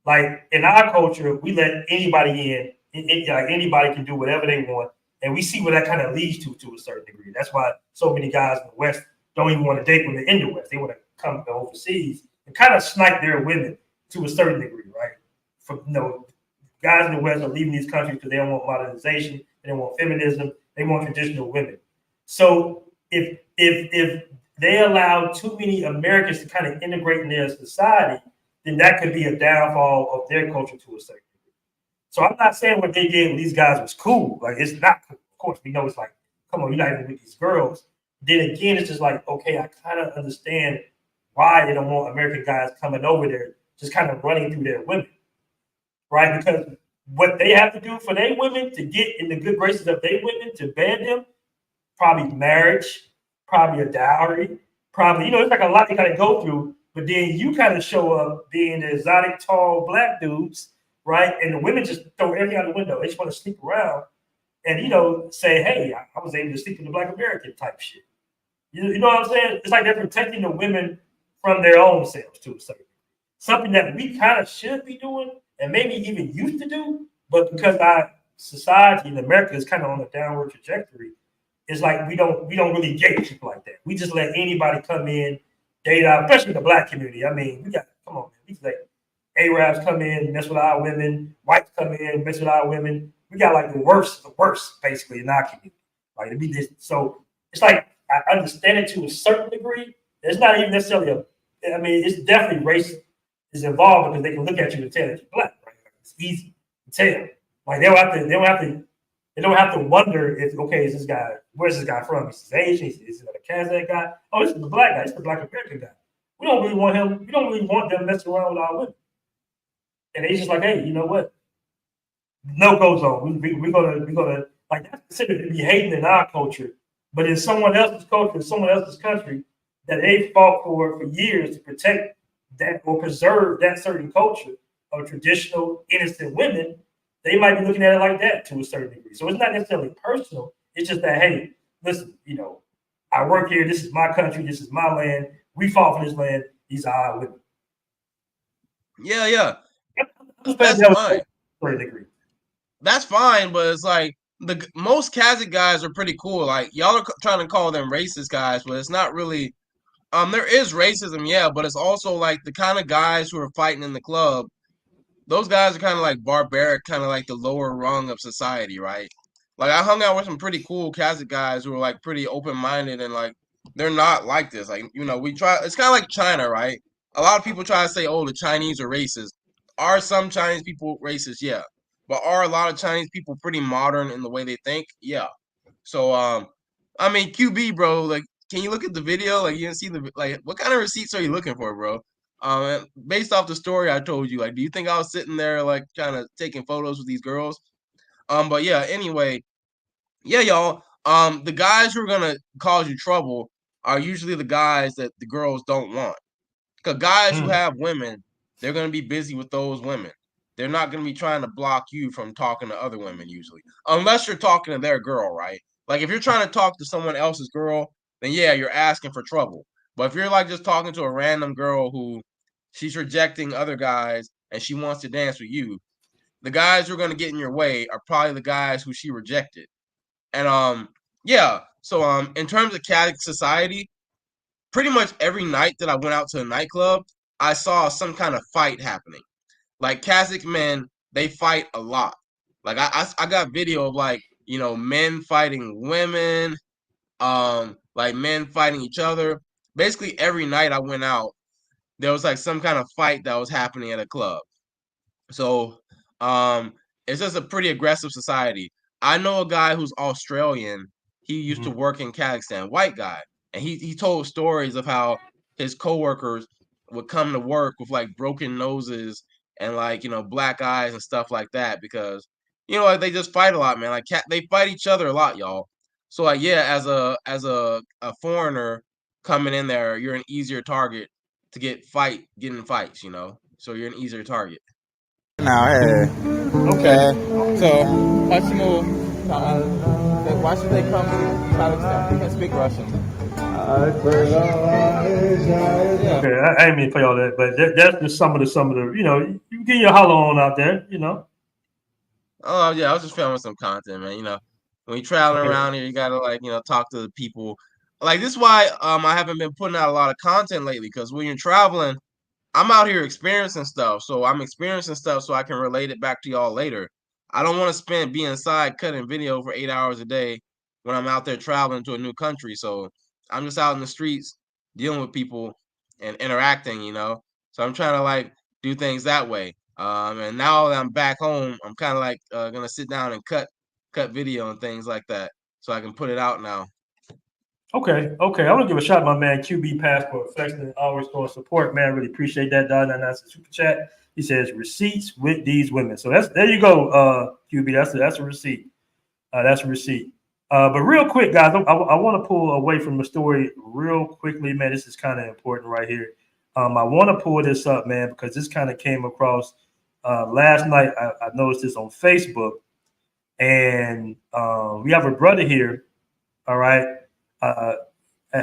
Like in our culture, we let anybody in. Like anybody can do whatever they want, and we see where that kind of leads to a certain degree. That's why so many guys in the West don't even want to date women in the West. They want to come overseas and kind of snipe their women to a certain degree, right? From guys in the West are leaving these countries because they don't want modernization, they don't want feminism, they want traditional women. So if they allow too many Americans to kind of integrate in their society, then that could be a downfall of their culture to a certain degree. So I'm not saying what they did with these guys was cool. Like it's not cool. Of course, we know it's like, come on, you're not even with these girls. Then again, it's just like, okay, I kind of understand why they don't want American guys coming over there, just kind of running through their women, right? Because what they have to do for their women to get in the good graces of their women to bed them, probably marriage, probably a dowry, probably, it's like a lot they got to go through. But then you kind of show up being the exotic, tall black dudes, right? And the women just throw everything out the window. They just want to sleep around and, say, hey, I was able to sleep with a black American type shit. You know what I'm saying? It's like they're protecting the women from their own selves to a certain degree. Something that we kind of should be doing and maybe even used to do. But because our society in America is kind of on a downward trajectory, it's like we don't really date people like that. We just let anybody come in, date out, especially the black community. I mean, come on, man. We just let Arabs come in, mess with our women, whites come in, mess with our women. We got like the worst, basically in our community. Like to be this, so it's like I understand it to a certain degree. It's not even necessarily it's definitely race is involved because they can look at you and tell that you're black, right? It's easy to tell. Like they don't have to wonder if, okay, is this guy, where's this guy from? Is he Asian? Is it a Kazakh guy? Oh, this is the black guy. This is the black American guy. We don't really want him. We don't really want them messing around with our women. And they just like, hey, you know what? No go zone. We're gonna like that's considered to be hating in our culture, but in someone else's culture, in someone else's country, that they fought for years to protect that or preserve that certain culture of traditional innocent women, they might be looking at it like that to a certain degree. So it's not necessarily personal. It's just that, hey, listen, you know, I work here. This is my country. This is my land. We fought for this land. These are our women. Yeah. That's fine. To a degree. That's fine, but it's like most Kazakh guys are pretty cool. Like y'all are trying to call them racist guys, but it's not really. There is racism, yeah, but it's also like the kind of guys who are fighting in the club. Those guys are kind of like barbaric, kind of like the lower rung of society, right? Like I hung out with some pretty cool Kazakh guys who are like pretty open minded and like they're not like this. Like we try. It's kind of like China, right? A lot of people try to say, "Oh, the Chinese are racist." Are some Chinese people racist? Yeah. But are a lot of Chinese people pretty modern in the way they think? Yeah. So I mean QB, bro, like can you look at the video? Like you didn't see what kind of receipts are you looking for, bro? Based off the story I told you, like do you think I was sitting there like kind of taking photos with these girls? But yeah, anyway, yeah, y'all. The guys who are gonna cause you trouble are usually the guys that the girls don't want. Because guys who have women, they're going to be busy with those women. They're not going to be trying to block you from talking to other women usually. Unless you're talking to their girl, right? Like if you're trying to talk to someone else's girl, then yeah, you're asking for trouble. But if you're like just talking to a random girl who she's rejecting other guys and she wants to dance with you, the guys who are going to get in your way are probably the guys who she rejected. And yeah, so in terms of Kazakh society, pretty much every night that I went out to a nightclub, I saw some kind of fight happening. Like Kazakh men, they fight a lot. Like I got video of like, men fighting women, like men fighting each other. Basically every night I went out, there was like some kind of fight that was happening at a club. So it's just a pretty aggressive society. I know a guy who's Australian. He used to work in Kazakhstan, white guy. And he told stories of how his coworkers would come to work with like broken noses and like, black eyes and stuff like that because, like they just fight a lot, man. Like they fight each other a lot, y'all. So like, yeah, as a foreigner coming in there, you're an easier target to get in fights, So you're an easier target. Now, hey. Okay. So, why should they come to Kazakhstan? You can speak Russian. Okay, I ain't mean to play all that, but that's just some of the, you get your holler on out there, Oh yeah, I was just filming some content, man. When you're traveling around here, you gotta like, talk to the people. Like this is why I haven't been putting out a lot of content lately, because when you're traveling, I'm out here experiencing stuff. So I'm experiencing stuff so I can relate it back to y'all later. I don't want to be inside cutting video for 8 hours a day when I'm out there traveling to a new country. So I'm just out in the streets dealing with people and interacting, So I'm trying to like do things that way. And now that I'm back home, I'm kind of like gonna sit down and cut video and things like that so I can put it out now. Okay. I want to give a shout out to my man QB Passport Flexing, always throwing support, man. Really appreciate that. $99 super chat. He says receipts with these women. So there you go, QB. That's a receipt. That's a receipt. But real quick, guys, I want to pull away from the story real quickly, man. This is kind of important right here. I want to pull this up, man, because this kind of came across last night. I noticed this on Facebook, and we have a brother here, all right,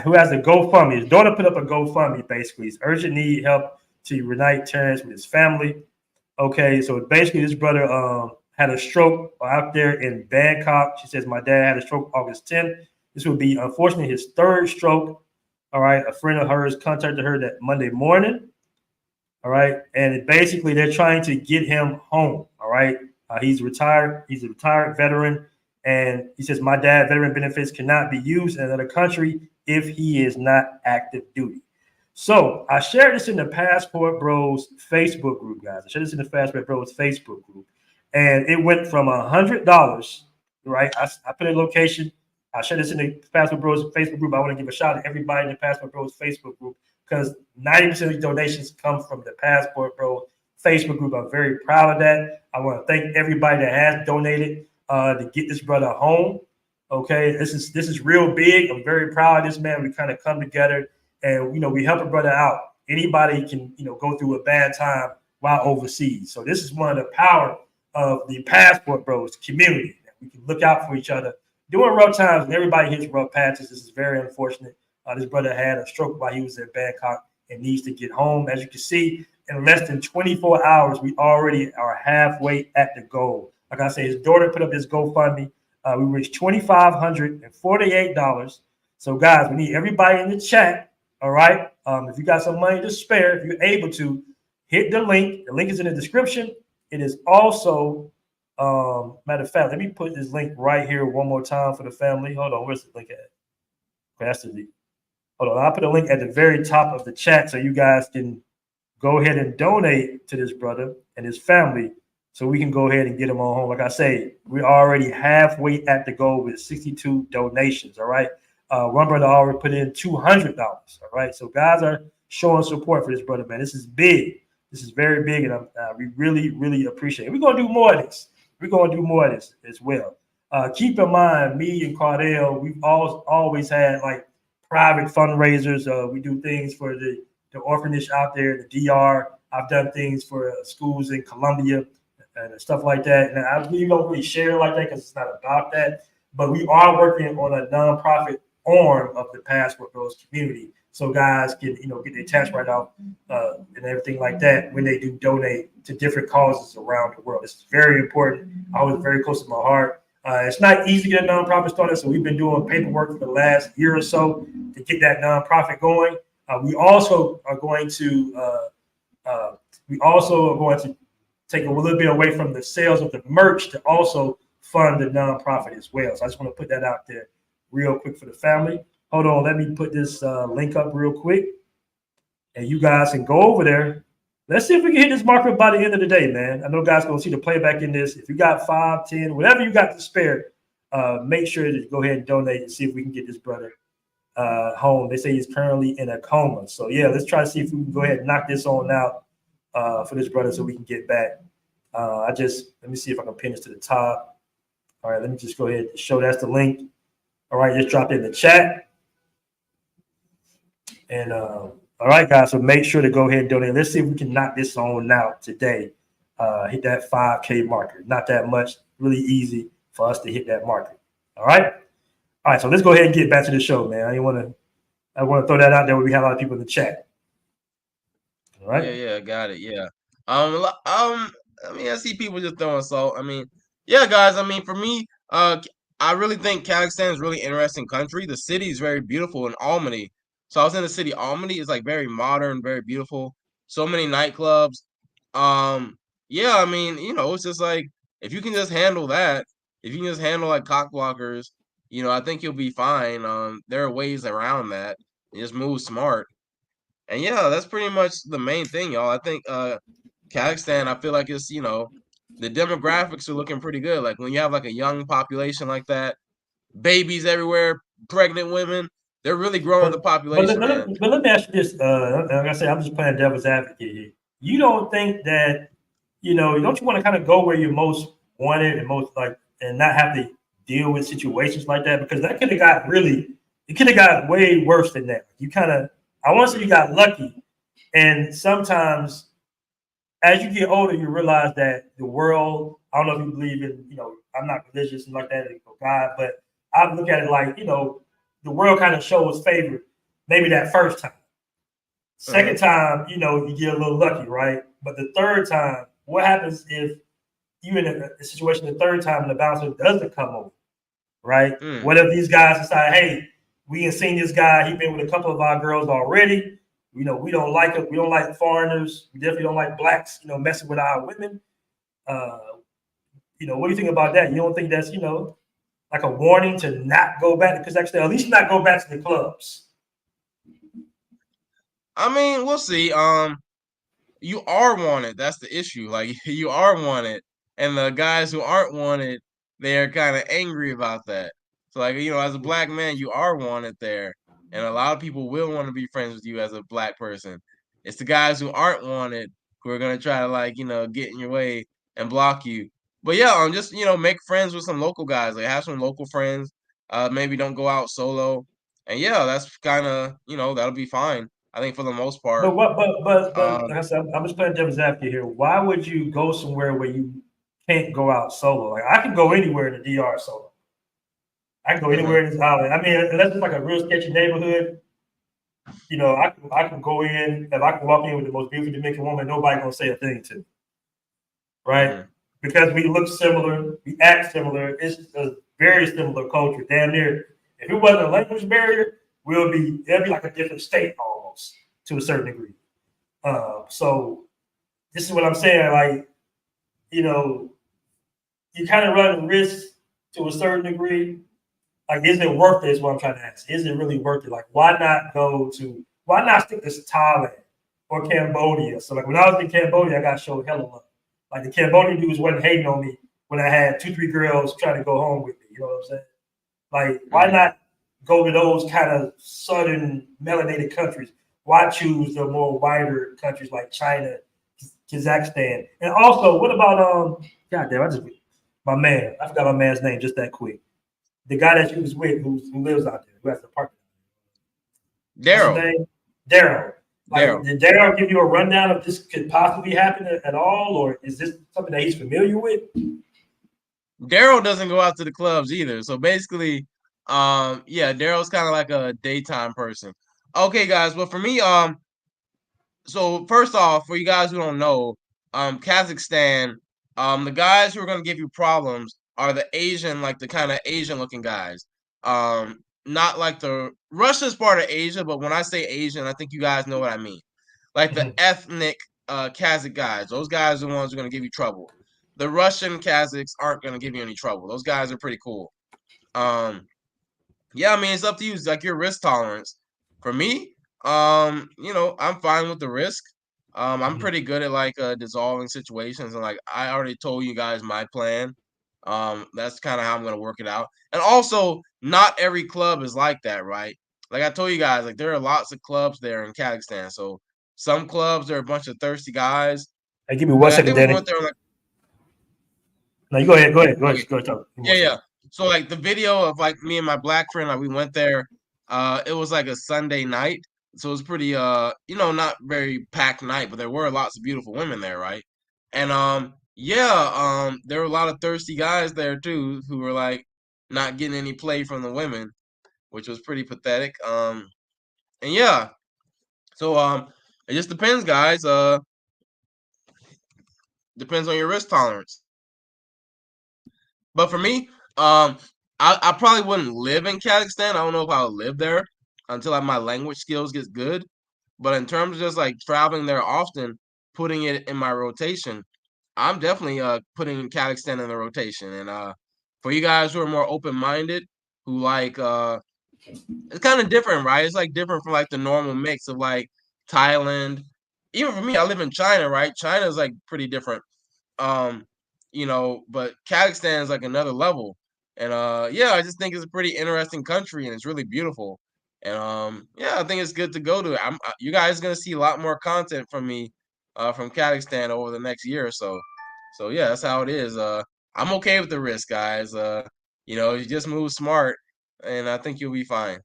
who has a GoFundMe. His daughter put up a GoFundMe, basically. He's urgent need help to reunite Terrence with his family. Okay, so basically this brother had a stroke out there in Bangkok. She says, my dad had a stroke August 10th. This would be, unfortunately, his third stroke. All right, a friend of hers contacted her that Monday morning. All right, and basically they're trying to get him home. All right, he's retired. He's a retired veteran. And he says, my dad, veteran benefits cannot be used in another country if he is not active duty. So I shared this in the Passport Bros Facebook group, guys. I shared this in the Passport Bros Facebook group, and it went from $100, right? I put a location. I shared this in the Passport Bros Facebook group. I want to give a shout out to everybody in the Passport Bros Facebook group because 90% of these donations come from the Passport Bros Facebook group. I'm very proud of that. I want to thank everybody that has donated to get this brother home. Okay, this is real big. I'm very proud of this, man. We kind of come together and we help a brother out. Anybody can go through a bad time while overseas. So this is one of the power of the Passport Bros community. We can look out for each other during rough times, and everybody hits rough patches. This is very unfortunate. This brother had a stroke while he was in Bangkok and needs to get home. As you can see, in less than 24 hours, we already are halfway at the goal. Like I said, his daughter put up this GoFundMe. We reached $2,548. So, guys, we need everybody in the chat. All right. If you got some money to spare, if you're able to, hit the link. The link is in the description. It is also, matter of fact, let me put this link right here one more time for the family. Hold on. Where's the link at? Okay, that's the link. Hold on. I'll put a link at the very top of the chat so you guys can go ahead and donate to this brother and his family so we can go ahead and get him on home. Like I say, we're already halfway at the goal with 62 donations. All right. One brother already put in $200. All right. So guys are showing support for this brother, man. This is big. This is very big. And we really, really appreciate it. We're going to do more of this. We're going to do more of this as well. Keep in mind, me and Cardell, we've always had like private fundraisers. We do things for the orphanage out there, the DR. I've done things for schools in Colombia and stuff like that. And I really don't really share like that because it's not about that. But we are working on a nonprofit arm of the Passport Bros community, so guys can get their tax write-off and everything like that when they do donate to different causes around the world. It's very important. I was very close to my heart. It's not easy to get a nonprofit started, so we've been doing paperwork for the last year or so to get that nonprofit going. We also are going to take a little bit away from the sales of the merch to also fund the nonprofit as well. So I just want to put that out there real quick for the family. Hold on, let me put this link up real quick, and you guys can go over there. Let's see if we can hit this marker by the end of the day, man. I know guys going to see the playback in this. If you got 5, 10, whatever you got to spare, make sure to go ahead and donate and see if we can get this brother home. They say he's currently in a coma. So, yeah, let's try to see if we can go ahead and knock this on out for this brother so we can get back. Let me see if I can pin this to the top. All right, let me just go ahead and show that's the link. All right, just drop it in the chat. And all right, guys, so make sure to go ahead and donate. Let's see if we can knock this on out today. Hit that 5K marker. Not that much, really easy for us to hit that marker. All right. All right, so let's go ahead and get back to the show, man. I want to throw that out there where we have a lot of people in the chat. All right. Yeah, got it. Yeah. I see people just throwing salt. Yeah, guys. For me, I really think Kazakhstan is a really interesting country. The city is very beautiful in Almaty. So I was in the city. Almaty is like very modern, very beautiful. So many nightclubs. Yeah, it's just like if you can just handle that, if you can just handle like cock blockers, I think you'll be fine. There are ways around that. You just move smart. And yeah, that's pretty much the main thing, y'all. I think Kazakhstan, I feel like it's, the demographics are looking pretty good. Like when you have like a young population like that, babies everywhere, pregnant women, they're really growing the population. But let me ask you this. Like I said, I'm just playing devil's advocate here. You don't think that, don't you want to kind of go where you're most wanted and most and not have to deal with situations like that? Because that could have got way worse than that. I want to say you got lucky. And sometimes as you get older, you realize that the world, I don't know if you believe in, I'm not religious and like that, God, but I look at it like, the world kind of shows favor maybe that first time. Second time, you get a little lucky, right? But the third time, what happens if you in a situation the third time and the bouncer doesn't come over, right? What if these guys decide, hey, we ain't seen this guy. He's been with a couple of our girls already. We don't like him. We don't like foreigners. We definitely don't like blacks, messing with our women. What do you think about that? You don't think that's, like a warning to not go back to Kazakhstan, at least not go back to the clubs? I mean, we'll see. You are wanted. That's the issue. Like you are wanted, and the guys who aren't wanted, they're kind of angry about that. So like as a black man, you are wanted there, and a lot of people will want to be friends with you as a black person. It's the guys who aren't wanted who are gonna try to like get in your way and block you. But yeah, just make friends with some local guys. Like have some local friends. Maybe don't go out solo. And yeah, that's kind of that'll be fine. I think for the most part. But Um, like I said, I'm just playing devil's advocate here. Why would you go somewhere where you can't go out solo? Like I can go anywhere in the DR solo. I can go anywhere in this island. I mean, unless it's like a real sketchy neighborhood, I can go in. If I can walk in with the most beautiful Dominican woman, nobody gonna say a thing to me, right? Because we look similar, we act similar. It's a very similar culture. Damn near. If it wasn't a language barrier, it'd be like a different state almost to a certain degree. So this is what I'm saying. Like, you kind of run the risk to a certain degree. Like, is it worth it? Is what I'm trying to ask. Is it really worth it? Like, why not stick to Thailand or Cambodia? So, like, when I was in Cambodia, I got showed hella love. Like, the Cambodian dudes wasn't hating on me when I had 2-3 girls trying to go home with me. You know what I'm saying? Like, why not go to those kind of southern melanated countries? Why choose the more whiter countries like China, Kazakhstan? And also, what about goddamn, my man, I forgot my man's name just that quick. The guy that she was with who lives out there, who has the apartment. Daryl. Daryl. Like, did Daryl give you a rundown of this could possibly happen at all, or is this something that he's familiar with? Daryl doesn't go out to the clubs either. So basically, yeah, Daryl's kind of like a daytime person. Okay, guys, but for me, so first off, for you guys who don't know, Kazakhstan, the guys who are gonna give you problems are the Asian, like the kind of Asian looking guys. Not like Russia's part of Asia, but when I say Asian, I think you guys know what I mean. Like the ethnic Kazakh guys. Those guys are the ones who are gonna give you trouble. The Russian Kazakhs aren't gonna give you any trouble. Those guys are pretty cool. Yeah, I mean it's up to you. It's like your risk tolerance. For me, I'm fine with the risk. I'm pretty good at like dissolving situations, and like I already told you guys my plan. That's kind of how I'm gonna work it out. And also, not every club is like that, right? Like I told you guys, like there are lots of clubs there in Kazakhstan. So some clubs are a bunch of thirsty guys. Hey, give me one second, I think Danny. we went there like. No, you go ahead. Go ahead. Okay. Go ahead. Talk. Yeah. So like the video of like me and my black friend, like we went there. It was like a Sunday night, so it was pretty not very packed night, but there were lots of beautiful women there, right? And there were a lot of thirsty guys there too who were like not getting any play from the women, which was pretty pathetic. And yeah, so it just depends, guys. Depends on your risk tolerance. But for me, I probably wouldn't live in Kazakhstan. I don't know if I would live there until my language skills gets good. But in terms of just like traveling there often, putting it in my rotation, I'm definitely putting Kazakhstan in the rotation. And for you guys who are more open minded, who like it's kind of different, right? It's like different from like the normal mix of like Thailand. Even for me, I live in China, right? China is like pretty different. Um, but Kazakhstan is like another level. And yeah, I just think it's a pretty interesting country and it's really beautiful. And yeah, I think it's good to go to it. You guys gonna see a lot more content from me from Kazakhstan over the next year or so. So yeah, that's how it is. I'm okay with the risk, guys. You just move smart and I think you'll be fine.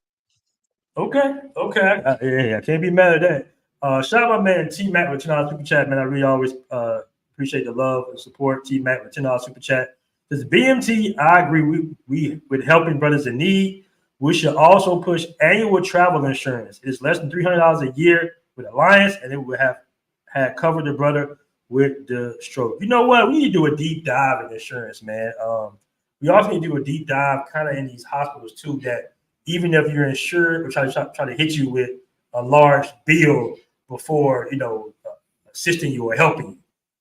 Okay. Yeah, I can't be mad at that. Shout out my man T Mac with $10 super chat, man. I really always appreciate the love and support. T Mac with $10 super chat. This BMT, I agree. We with helping brothers in need. We should also push annual travel insurance. It's less than $300 a year with Alliance, and it would have had covered the brother with the stroke. You know what? We need to do a deep dive in insurance, man. We also need to do a deep dive kind of in these hospitals too, that even if you're insured, or try to hit you with a large bill before assisting you or helping you,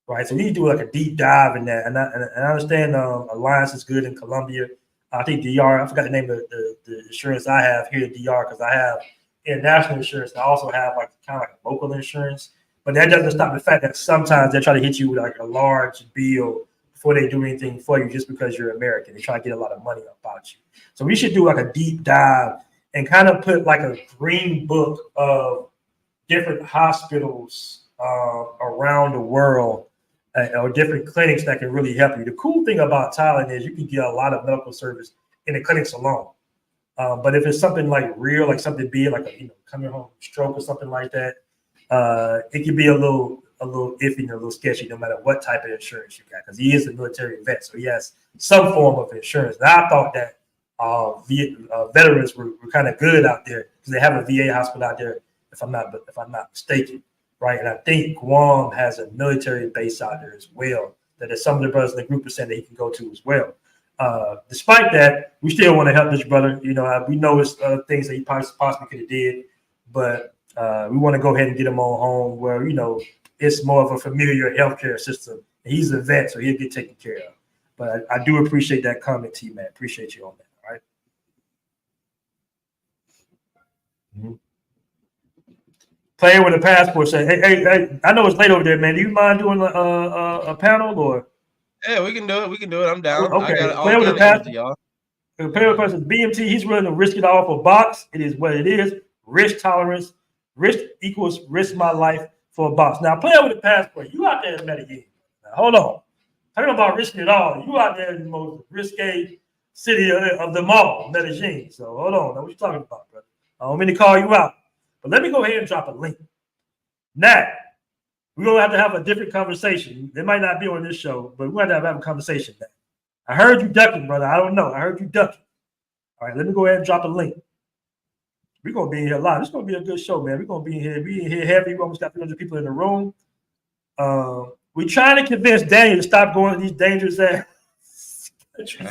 right? So we need to do like a deep dive in that. And I understand Alliance is good in Colombia. I think DR. I forgot the name of the insurance I have here at DR because I have international insurance. They also have like kind of like local insurance, but that doesn't stop the fact that sometimes they try to hit you with like a large bill before they do anything for you just because you're American. They try to get a lot of money about you. So we should do like a deep dive and kind of put like a green book of different hospitals around the world or different clinics that can really help you. The cool thing about Thailand is you can get a lot of medical service in the clinics alone. But if it's something like real, like something big, like a coming home stroke or something like that, it can be a little iffy and a little sketchy no matter what type of insurance you got, because he is a military vet, so he has some form of insurance. And I thought that veterans were kind of good out there because they have a VA hospital out there, if I'm not mistaken, right? And I think Guam has a military base out there as well that there's some of the brothers in the group are saying that he can go to as well. Despite that, we still want to help this brother. We know it's things that he possibly could have did, but we want to go ahead and get him on home where it's more of a familiar healthcare system. He's a vet, so he'll get taken care of. But I do appreciate that comment, T-Man. Appreciate you on that. All right. Mm-hmm. Player with a passport say, hey, I know it's late over there, man. Do you mind doing a panel or? Yeah, we can do it. I'm down. Okay. I got all Player with a kind of energy, passport. y'all. Player with a passport. BMT, he's willing to risk it all for box. It is what it is. Risk tolerance. Risk equals risk my life for a box. Now, player with a passport, you out there in Medellin. Now, hold on. Talking about risking it all. You out there in the most risque city of them all, Medellin. So hold on. Now, what you talking about, brother? I don't mean to call you out. But let me go ahead and drop a link. Now, we're going to have a different conversation. It might not be on this show, but we're going to have a conversation now. I heard you ducking, brother. I don't know. I heard you ducking. All right, let me go ahead and drop a link. We're going to be in here live. It's going to be a good show, man. We're going to be in here. We in here heavy. We almost got 300 people in the room. We're trying to convince Daniel to stop going to these dangerous ass countries.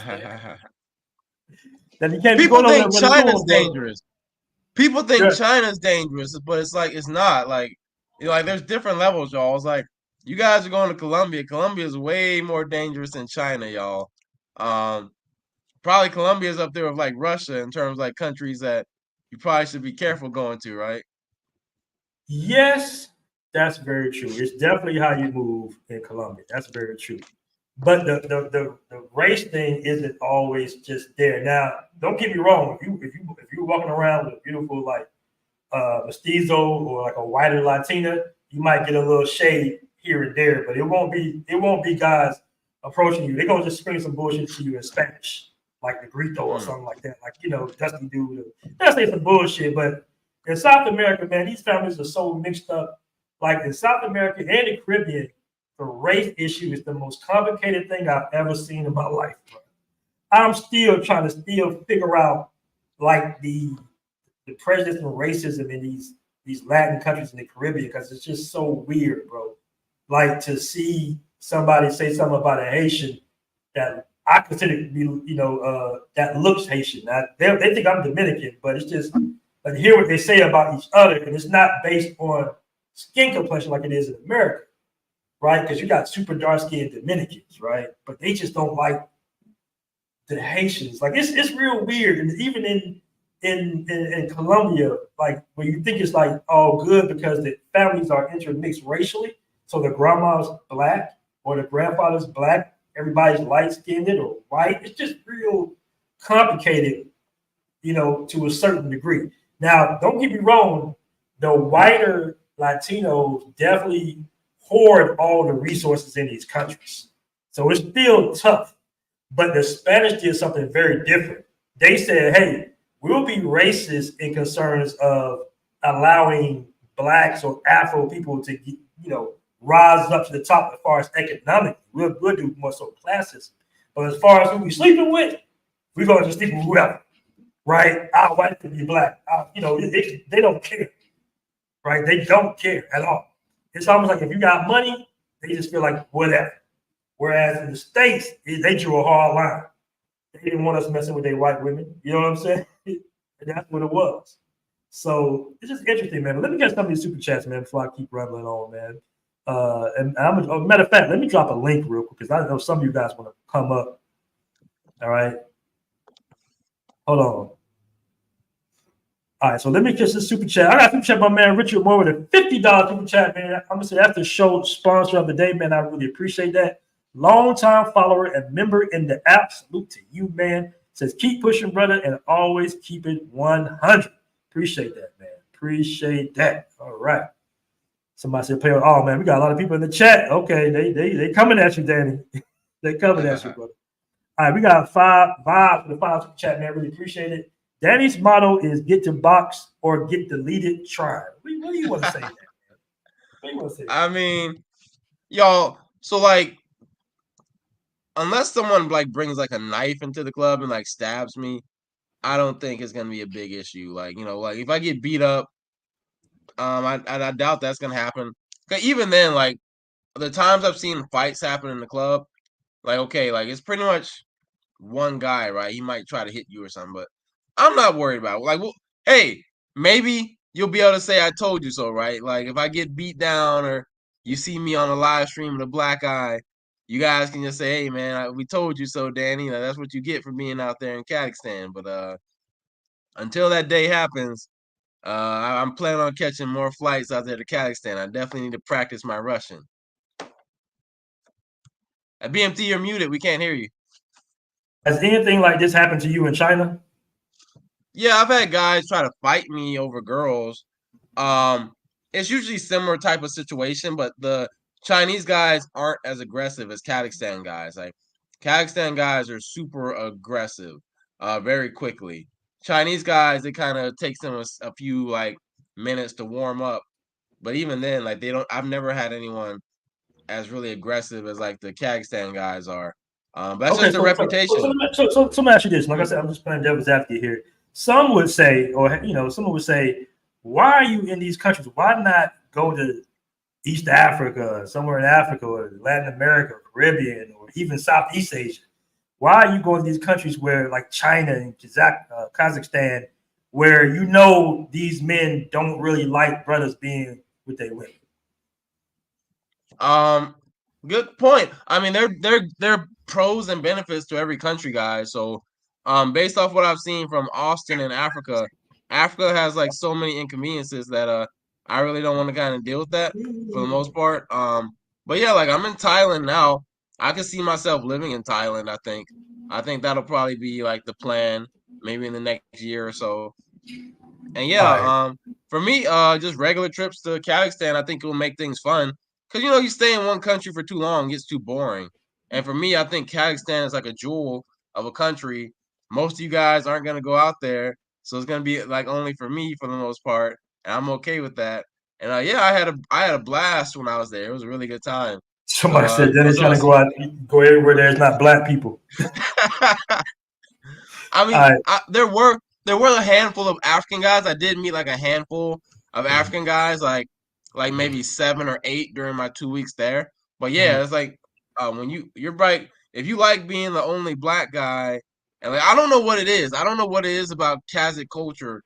That he can't People be going think China's dangerous. People think China's dangerous, but it's like it's not. Like there's different levels, y'all. It's like you guys are going to Colombia. Colombia is way more dangerous than China, y'all. Probably Colombia is up there with like Russia in terms of like countries that you probably should be careful going to, right? Yes, that's very true. It's definitely how you move in Colombia. That's very true. But the race thing isn't always just there. Now, don't get me wrong. If you're walking around with a beautiful like mestizo or like a whiter Latina, you might get a little shade here and there. But it won't be guys approaching you. They're gonna just scream some bullshit to you in Spanish, like the grito or something like that. Like Dusty dude. That's some bullshit. But in South America, man, these families are so mixed up. Like in South America and the Caribbean, the race issue is the most complicated thing I've ever seen in my life, bro. I'm still trying to figure out like the prejudice and racism in these Latin countries in the Caribbean, because it's just so weird, bro. Like to see somebody say something about a Haitian that I consider to be, that looks Haitian. Now, they think I'm Dominican, but it's just like hear what they say about each other, and it's not based on skin complexion like it is in America. Right, because you got super dark skinned Dominicans, right? But they just don't like the Haitians. Like it's real weird, and even in Colombia, like when you think it's like all good because the families are intermixed racially, so the grandma's black or the grandfather's black, everybody's light skinned or white. It's just real complicated, to a certain degree. Now, don't get me wrong, the whiter Latinos definitely hoard all the resources in these countries. So it's still tough. But the Spanish did something very different. They said, hey, we'll be racist in concerns of allowing blacks or Afro people to, rise up to the top as far as economically. We'll do more so classes. But as far as who we sleeping with, we're going to just sleep with whoever, right? Our white can be black. They don't care, right? They don't care at all. It's almost like if you got money, they just feel like whatever. Whereas in the States, they drew a hard line. They didn't want us messing with their white women. You know what I'm saying? And that's what it was. So it's just interesting, man. But let me get some of these super chats, man, before I keep rambling on, man. Matter of fact, let me drop a link real quick because I know some of you guys want to come up. All right. Hold on. All right, so let me kiss this super chat. I got super chat, my man Richard Moore with a $50 super chat, man. I'm gonna say that's the show sponsor of the day, man. I really appreciate that. Long-time follower and member in the app. Salute to you, man. Says keep pushing, brother, and always keep it 100. Appreciate that, man. Appreciate that. All right. Somebody said play with. Oh man, we got a lot of people in the chat. Okay, they coming at you, Danny. They coming at you, brother. All right, we got five for the five super chat, man. Really appreciate it. Danny's motto is get to box or get deleted trying. What do you want to say? What do you want to say? I mean, y'all. So like, unless someone like brings like a knife into the club and like stabs me, I don't think it's gonna be a big issue. Like, you know, like if I get beat up, I doubt that's gonna happen. 'Cause even then, like the times I've seen fights happen in the club, like okay, like it's pretty much one guy, right? He might try to hit you or something, but I'm not worried about it. Like, well, hey, maybe you'll be able to say I told you so, right? Like if I get beat down or you see me on a live stream with a black eye, you guys can just say, hey man, we told you so, Danny. That's what you get for being out there in Kazakhstan. But until that day happens, I'm planning on catching more flights out there to Kazakhstan. I definitely need to practice my Russian. At BMT, you're muted. We can't hear you. Has anything like this happened to you in China? Yeah, I've had guys try to fight me over girls. It's usually similar type of situation, but the Chinese guys aren't as aggressive as Kazakhstan guys. Like Kazakhstan guys are super aggressive, very quickly. Chinese guys, it kind of takes them a few like minutes to warm up, but even then, like they don't. I've never had anyone as really aggressive as like the Kazakhstan guys are. But that's just a reputation. So let me ask you this. Like I said, I'm just playing devil's advocate here. Some would say, or someone would say, why are you in these countries? Why not go to East Africa, somewhere in Africa, or Latin America, or Caribbean, or even Southeast Asia? Why are you going to these countries where, like China and Kazakhstan, where these men don't really like brothers being with their women? Good point. I mean, they're pros and benefits to every country, guys. So, based off what I've seen from Austin and Africa, Africa has like so many inconveniences that I really don't want to kind of deal with that for the most part. But yeah, like I'm in Thailand now. I can see myself living in Thailand. I think that'll probably be like the plan, maybe in the next year or so. And yeah, for me, just regular trips to Kazakhstan, I think it will make things fun. Because, you stay in one country for too long, it gets too boring. And for me, I think Kazakhstan is like a jewel of a country. Most of you guys aren't going to go out there. So it's going to be like only for me for the most part. And I'm okay with that. And yeah, I had a blast when I was there. It was a really good time. Somebody said Danny's trying to go everywhere there's not black people. I mean, there were a handful of African guys. I did meet like a handful of African guys, like maybe 7 or 8 during my 2 weeks there. But yeah, it's like when you're right. If you like being the only black guy, and like I don't know what it is. I don't know what it is about Kazakh culture,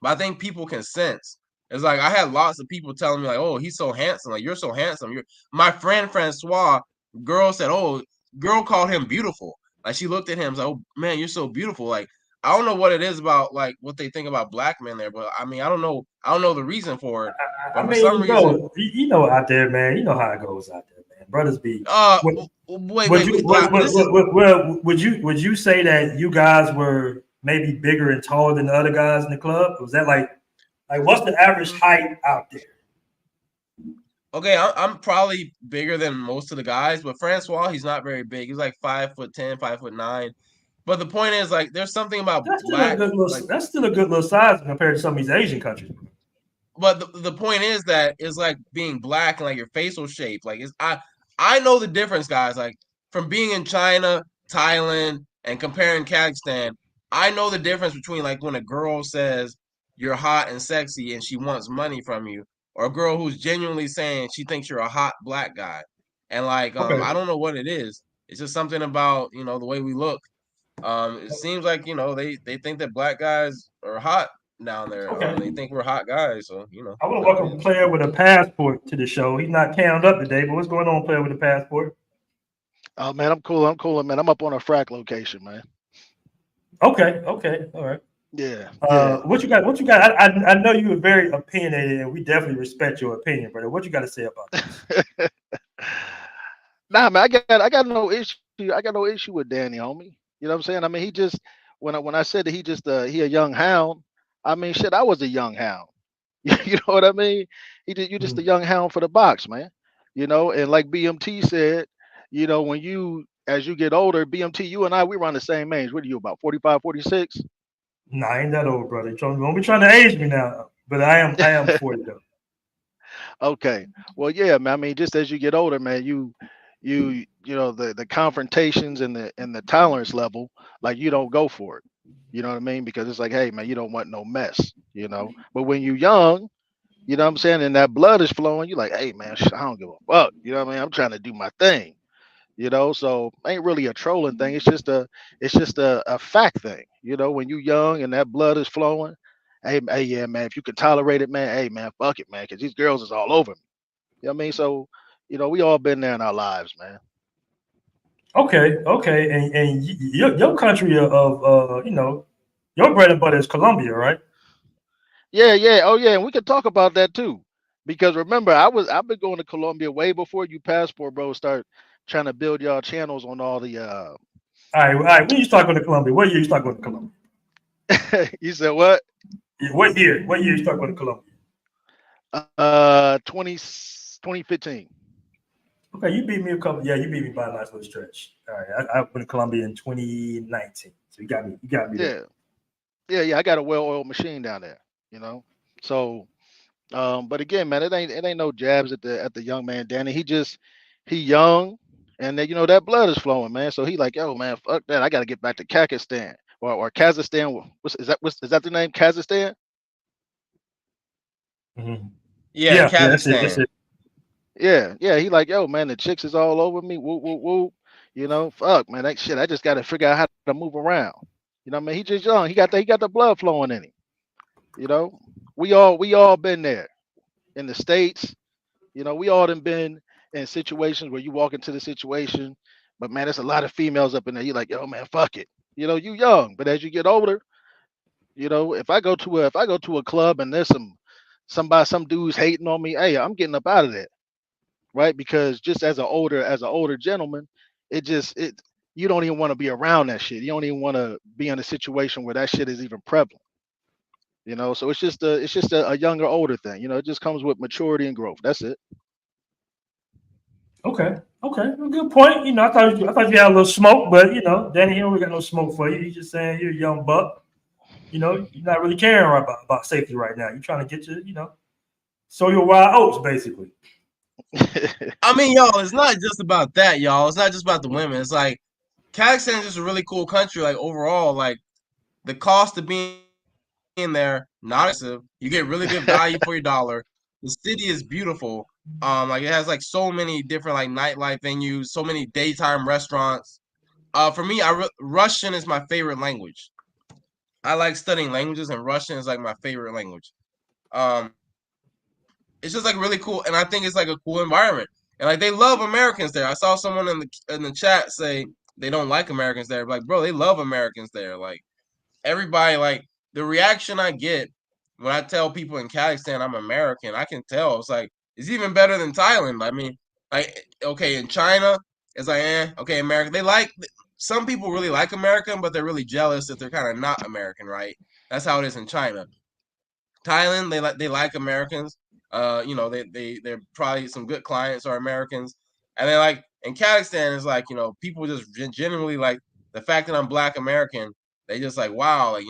but I think people can sense. It's like I had lots of people telling me like, "Oh, he's so handsome. Like you're so handsome." My friend Francois. Girl said, "Oh, girl called him beautiful." Like she looked at him, like, "Oh man, you're so beautiful." Like I don't know what it is about like what they think about black men there, but I mean I don't know the reason for it. But for some reason, out there, man, you know how it goes out there, man. Brothers be. Would you say that you guys were maybe bigger and taller than the other guys in the club? Was that like what's the average height out there? Okay, I'm probably bigger than most of the guys, but Francois, he's not very big. He's like 5'10", 5'9". But the point is, like, there's something about black. That's still a good little size compared to some of these Asian countries. But the point is that it's like being black and like your facial shape. Like I know the difference, guys. Like from being in China, Thailand, and comparing Kazakhstan, I know the difference between like when a girl says you're hot and sexy and she wants money from you, or a girl who's genuinely saying she thinks you're a hot black guy. And like I don't know what it is. It's just something about the way we look. It seems like they think that black guys are hot down there. Okay. They think we're hot guys, so I want to welcome a player with a passport to the show. He's not cammed up today, but what's going on, player with a passport? Oh man, I'm cool, man. I'm up on a frack location, man. Okay, all right. Yeah, yeah. What you got? What you got? I know you were very opinionated, and we definitely respect your opinion, brother. What you got to say about this? Nah, man, I got no issue. I got no issue with Danny, homie. You know what I'm saying? I mean, he just when I said that he just he a young hound. I mean, shit, I was a young hound. You know what I mean? You just a Mhm. young hound for the box, man. You know, and like BMT said, you know, when you as you get older, BMT, you and I, we around the same age. What are you about 45, 46? Nah, I ain't that old, brother. Don't be trying to age me now. But I am 40 though. Okay. Well, yeah, man. I mean, just as you get older, man, you know the confrontations and the tolerance level, like you don't go for it. You know what I mean? Because it's like, hey, man, you don't want no mess. You know. But when you young, you know what I'm saying, and that blood is flowing, you like, hey, man, I don't give a fuck. You know what I mean? I'm trying to do my thing. You know, so ain't really a trolling thing. It's just a fact thing. You know, when you young and that blood is flowing, hey, yeah, man, if you can tolerate it, man, hey, man, fuck it, man, because these girls is all over me. You know what I mean? So, you know, we all been there in our lives, man. Okay, and your country of your bread and butter is Colombia, right? Yeah, yeah. Oh yeah, and we could talk about that too. Because remember, I've been going to Colombia way before you passport bro start trying to build y'all channels on all the All right. When you start going to Colombia? What year you start going to Colombia? you said what? What year? What year you start going to Colombia? 2015. Okay, you beat me a couple. Yeah, you beat me by a nice little stretch. All right, I went to Colombia in 2019, so you got me. You got me there. Yeah. Yeah, I got a well-oiled machine down there, you know. So but again, man, it ain't no jabs at the young man Danny. He young, and then, you know that blood is flowing, man. So he like, yo, man, fuck that. I got to get back to Kazakhstan or Kazakhstan. Is that the name? Kazakhstan? Mhm. Yeah, Yeah, that's it. That's Kazakhstan. it. Yeah, yeah. He like, yo, man, the chicks is all over me. Woo, woo, woo. You know, fuck, man, that shit. I just got to figure out how to move around. You know what I mean? He just young. He got the blood flowing in him. You know, we all been there in the states. You know, we all done been in situations where you walk into the situation, but man, there's a lot of females up in there. You like, yo, man, fuck it. You know, you young, but as you get older, you know, if I go to a club and there's some dudes hating on me, hey, I'm getting up out of there, right? Because just as an older gentleman, it you don't even want to be around that shit. You don't even want to be in a situation where that shit is even prevalent. You know, so it's just a younger, older thing. You know, it just comes with maturity and growth. That's it. Okay. Well, good point. I thought you had a little smoke, but Danny, he don't got no smoke for you. He's just saying you're a young buck. You're not really caring about safety right now. You're trying to get sow your wild oats, basically. I mean, y'all, it's not just about that, y'all. It's not just about the women. It's like Kazakhstan is just a really cool country. Like overall, like the cost of being in there, not expensive. You get really good value for your dollar. The city is beautiful. Like it has like so many different like nightlife venues, so many daytime restaurants. For me, Russian is my favorite language. I like studying languages, and Russian is like my favorite language. Um, it's just like really cool, and I think it's like a cool environment. And like they love Americans there. I saw someone in the chat say they don't like Americans there. Like, bro, they love Americans there. Like everybody, like the reaction I get when I tell people in Kazakhstan I'm American, I can tell it's like it's even better than Thailand. I mean, like okay, in China, it's like okay, America. They like some people really like American, but they're really jealous that they're kind of not American, right? That's how it is in China. Thailand, they like Americans. They're probably some good clients are Americans, and they like in Kazakhstan is like people just genuinely like the fact that I'm Black American. They just like wow, like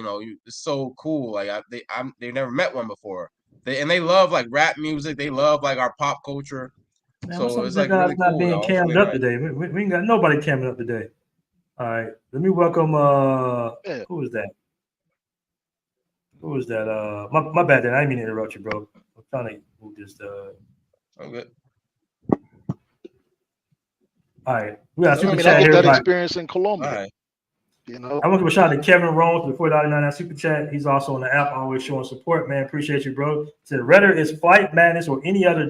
it's so cool. Like they've never met one before. They love like rap music. They love like our pop culture. Man, what's So up with it's you like guys really not cool, being y'all. It's cammed really up nice. today? We ain't got nobody camming up today. All right, let me welcome. Yeah. Who is that? Who was that? My bad. Then I didn't mean to interrupt you, bro. I'm trying to move this. I'm good. All right, we got I super mean, I chat get here. that Like, experience in All Colombia. right. You know. I want to give a shout out to Kevin Rones before $4.99 super chat. He's also on the app, always showing support. Man, appreciate you, bro. Said whether it's Flight Madness or any other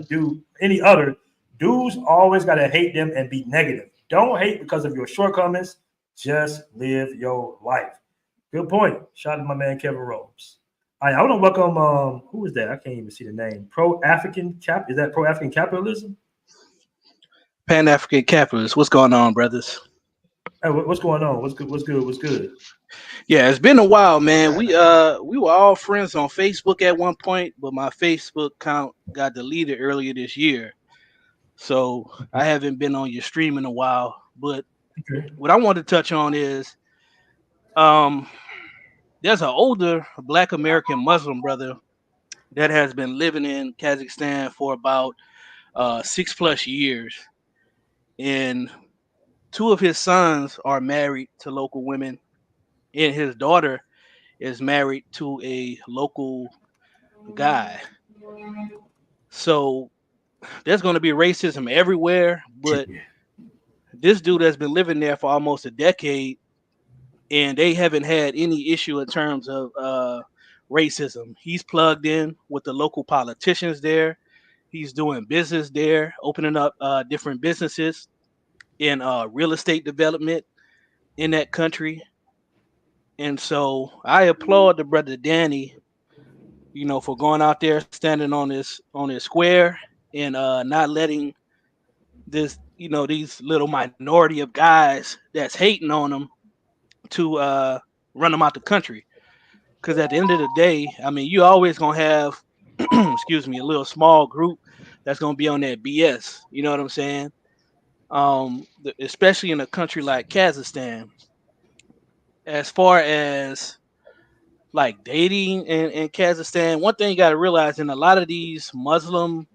dudes always gotta hate them and be negative. Don't hate because of your shortcomings. Just live your life. Good point. Shout out to my man Kevin Rose. All right, I want to welcome who is that? I can't even see the name. Is that Pro African Capitalism? Pan African capitalist. What's going on, brothers? Hey, what's going on? What's good? What's good? What's good? Yeah, it's been a while, man. We were all friends on Facebook at one point, but my Facebook account got deleted earlier this year. So I haven't been on your stream in a while. But what I want to touch on is there's an older Black American Muslim brother that has been living in Kazakhstan for about 6+ years. And two of his sons are married to local women, and his daughter is married to a local guy. So there's going to be racism everywhere, but this dude has been living there for almost a decade, and they haven't had any issue in terms of racism. He's plugged in with the local politicians there. He's doing business there, opening up different businesses in real estate development in that country. And so I applaud the brother Danny, for going out there, standing on this square, and not letting these little minority of guys that's hating on him to run them out the country. Because at the end of the day, I mean, you always gonna have, excuse me, a little small group that's gonna be on that BS. You know what I'm saying? Especially in a country like Kazakhstan. As far as like dating in Kazakhstan, one thing you got to realize in a lot of these Muslim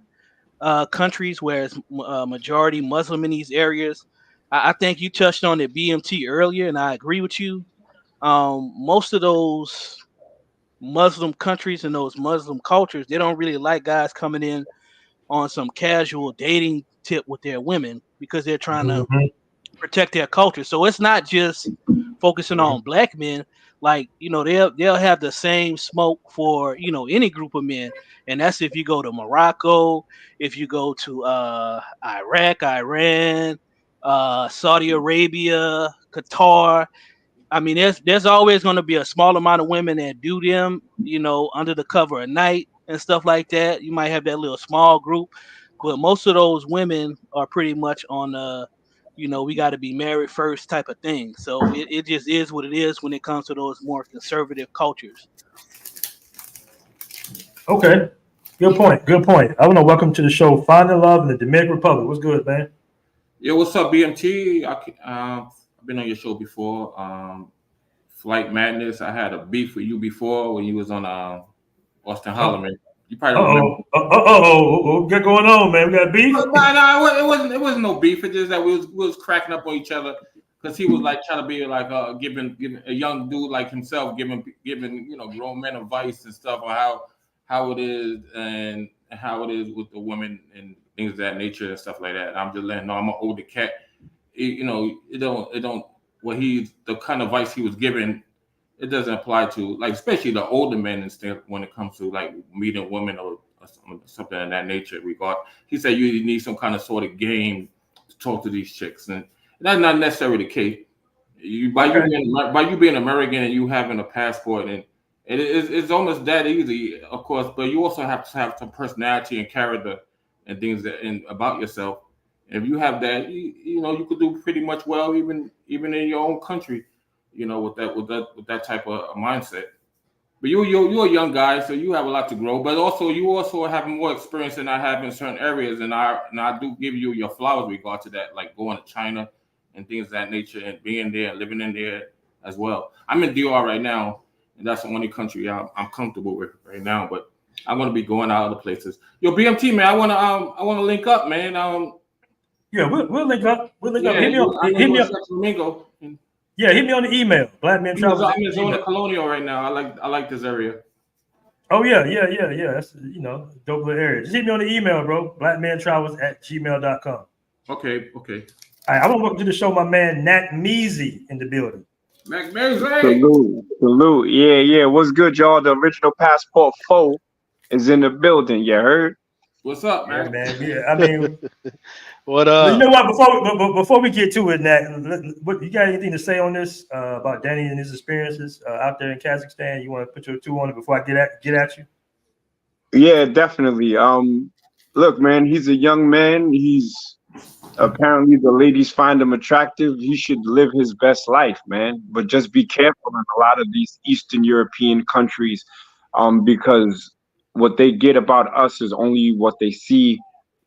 countries where it's majority Muslim in these areas, I think you touched on the BMT earlier, and I agree with you. Most of those Muslim countries and those Muslim cultures, they don't really like guys coming in on some casual dating tip with their women because they're trying to protect their culture. So it's not just focusing on Black men. Like, they'll have the same smoke for, any group of men. And that's if you go to Morocco, if you go to Iraq, Iran, Saudi Arabia, Qatar. I mean, there's always going to be a small amount of women that do them, under the cover of night and stuff like that. You might have that little small group, but most of those women are pretty much on we got to be married first type of thing. So it just is what it is when it comes to those more conservative cultures. Okay. Good point. Good point. I want to welcome to the show, Finding Love in the Dominican Republic. What's good, man? Yo, what's up, BMT? I've been on your show before. Flight Madness. I had a beef with you before when you was on Austin Holloman. You probably don't remember. What's going on, man? We got beef? No, it wasn't no beef. It's just that we was cracking up on each other because he was like trying to be like giving a young dude like himself giving grown men advice and stuff on how it is and how it is with the women and things of that nature and stuff like that. And I'm just letting know I'm an older cat. It don't the kind of advice he was giving, it doesn't apply to like especially the older men and stuff when it comes to like meeting women or something of that nature regard. He said you need some kind of sort of game to talk to these chicks, and that's not necessarily the case. You being American and you having a passport, and it's almost that easy, of course. But you also have to have some personality and character and things about yourself. If you have that, you could do pretty much well, even in your own country, with that type of mindset. But you're a young guy, so you have a lot to grow. But also you have more experience than I have in certain areas, and I do give you your flowers with regard to that, like going to China and things of that nature, and being there, living in there as well. I'm in DR right now, and that's the only country I'm comfortable with right now. But I'm gonna be going out other places. Yo, BMT man, I wanna link up, man. Yeah, we'll link up. We'll link up. Hit me on. Yeah, hit me on the email. Black Men Travel. I'm in Zona Colonial right now. I like this area. Oh yeah. That's dope little area. Just hit me on the email, bro. blackmantravels@gmail.com. Okay. All right, I want to welcome to the show my man Nat Measy in the building. Mac Measy. Salute. Yeah. What's good, y'all? The original Passport 4 is in the building. You heard? What's up, man? Yeah, man. Yeah, I mean, What you know up? what? Before we get to it, Nat, what you got anything to say on this about Danny and his experiences out there in Kazakhstan? You want to put your two on it before I get at you? Yeah, definitely. Look, man, he's a young man. He's apparently the ladies find him attractive. He should live his best life, man. But just be careful in a lot of these Eastern European countries, because what they get about us is only what they see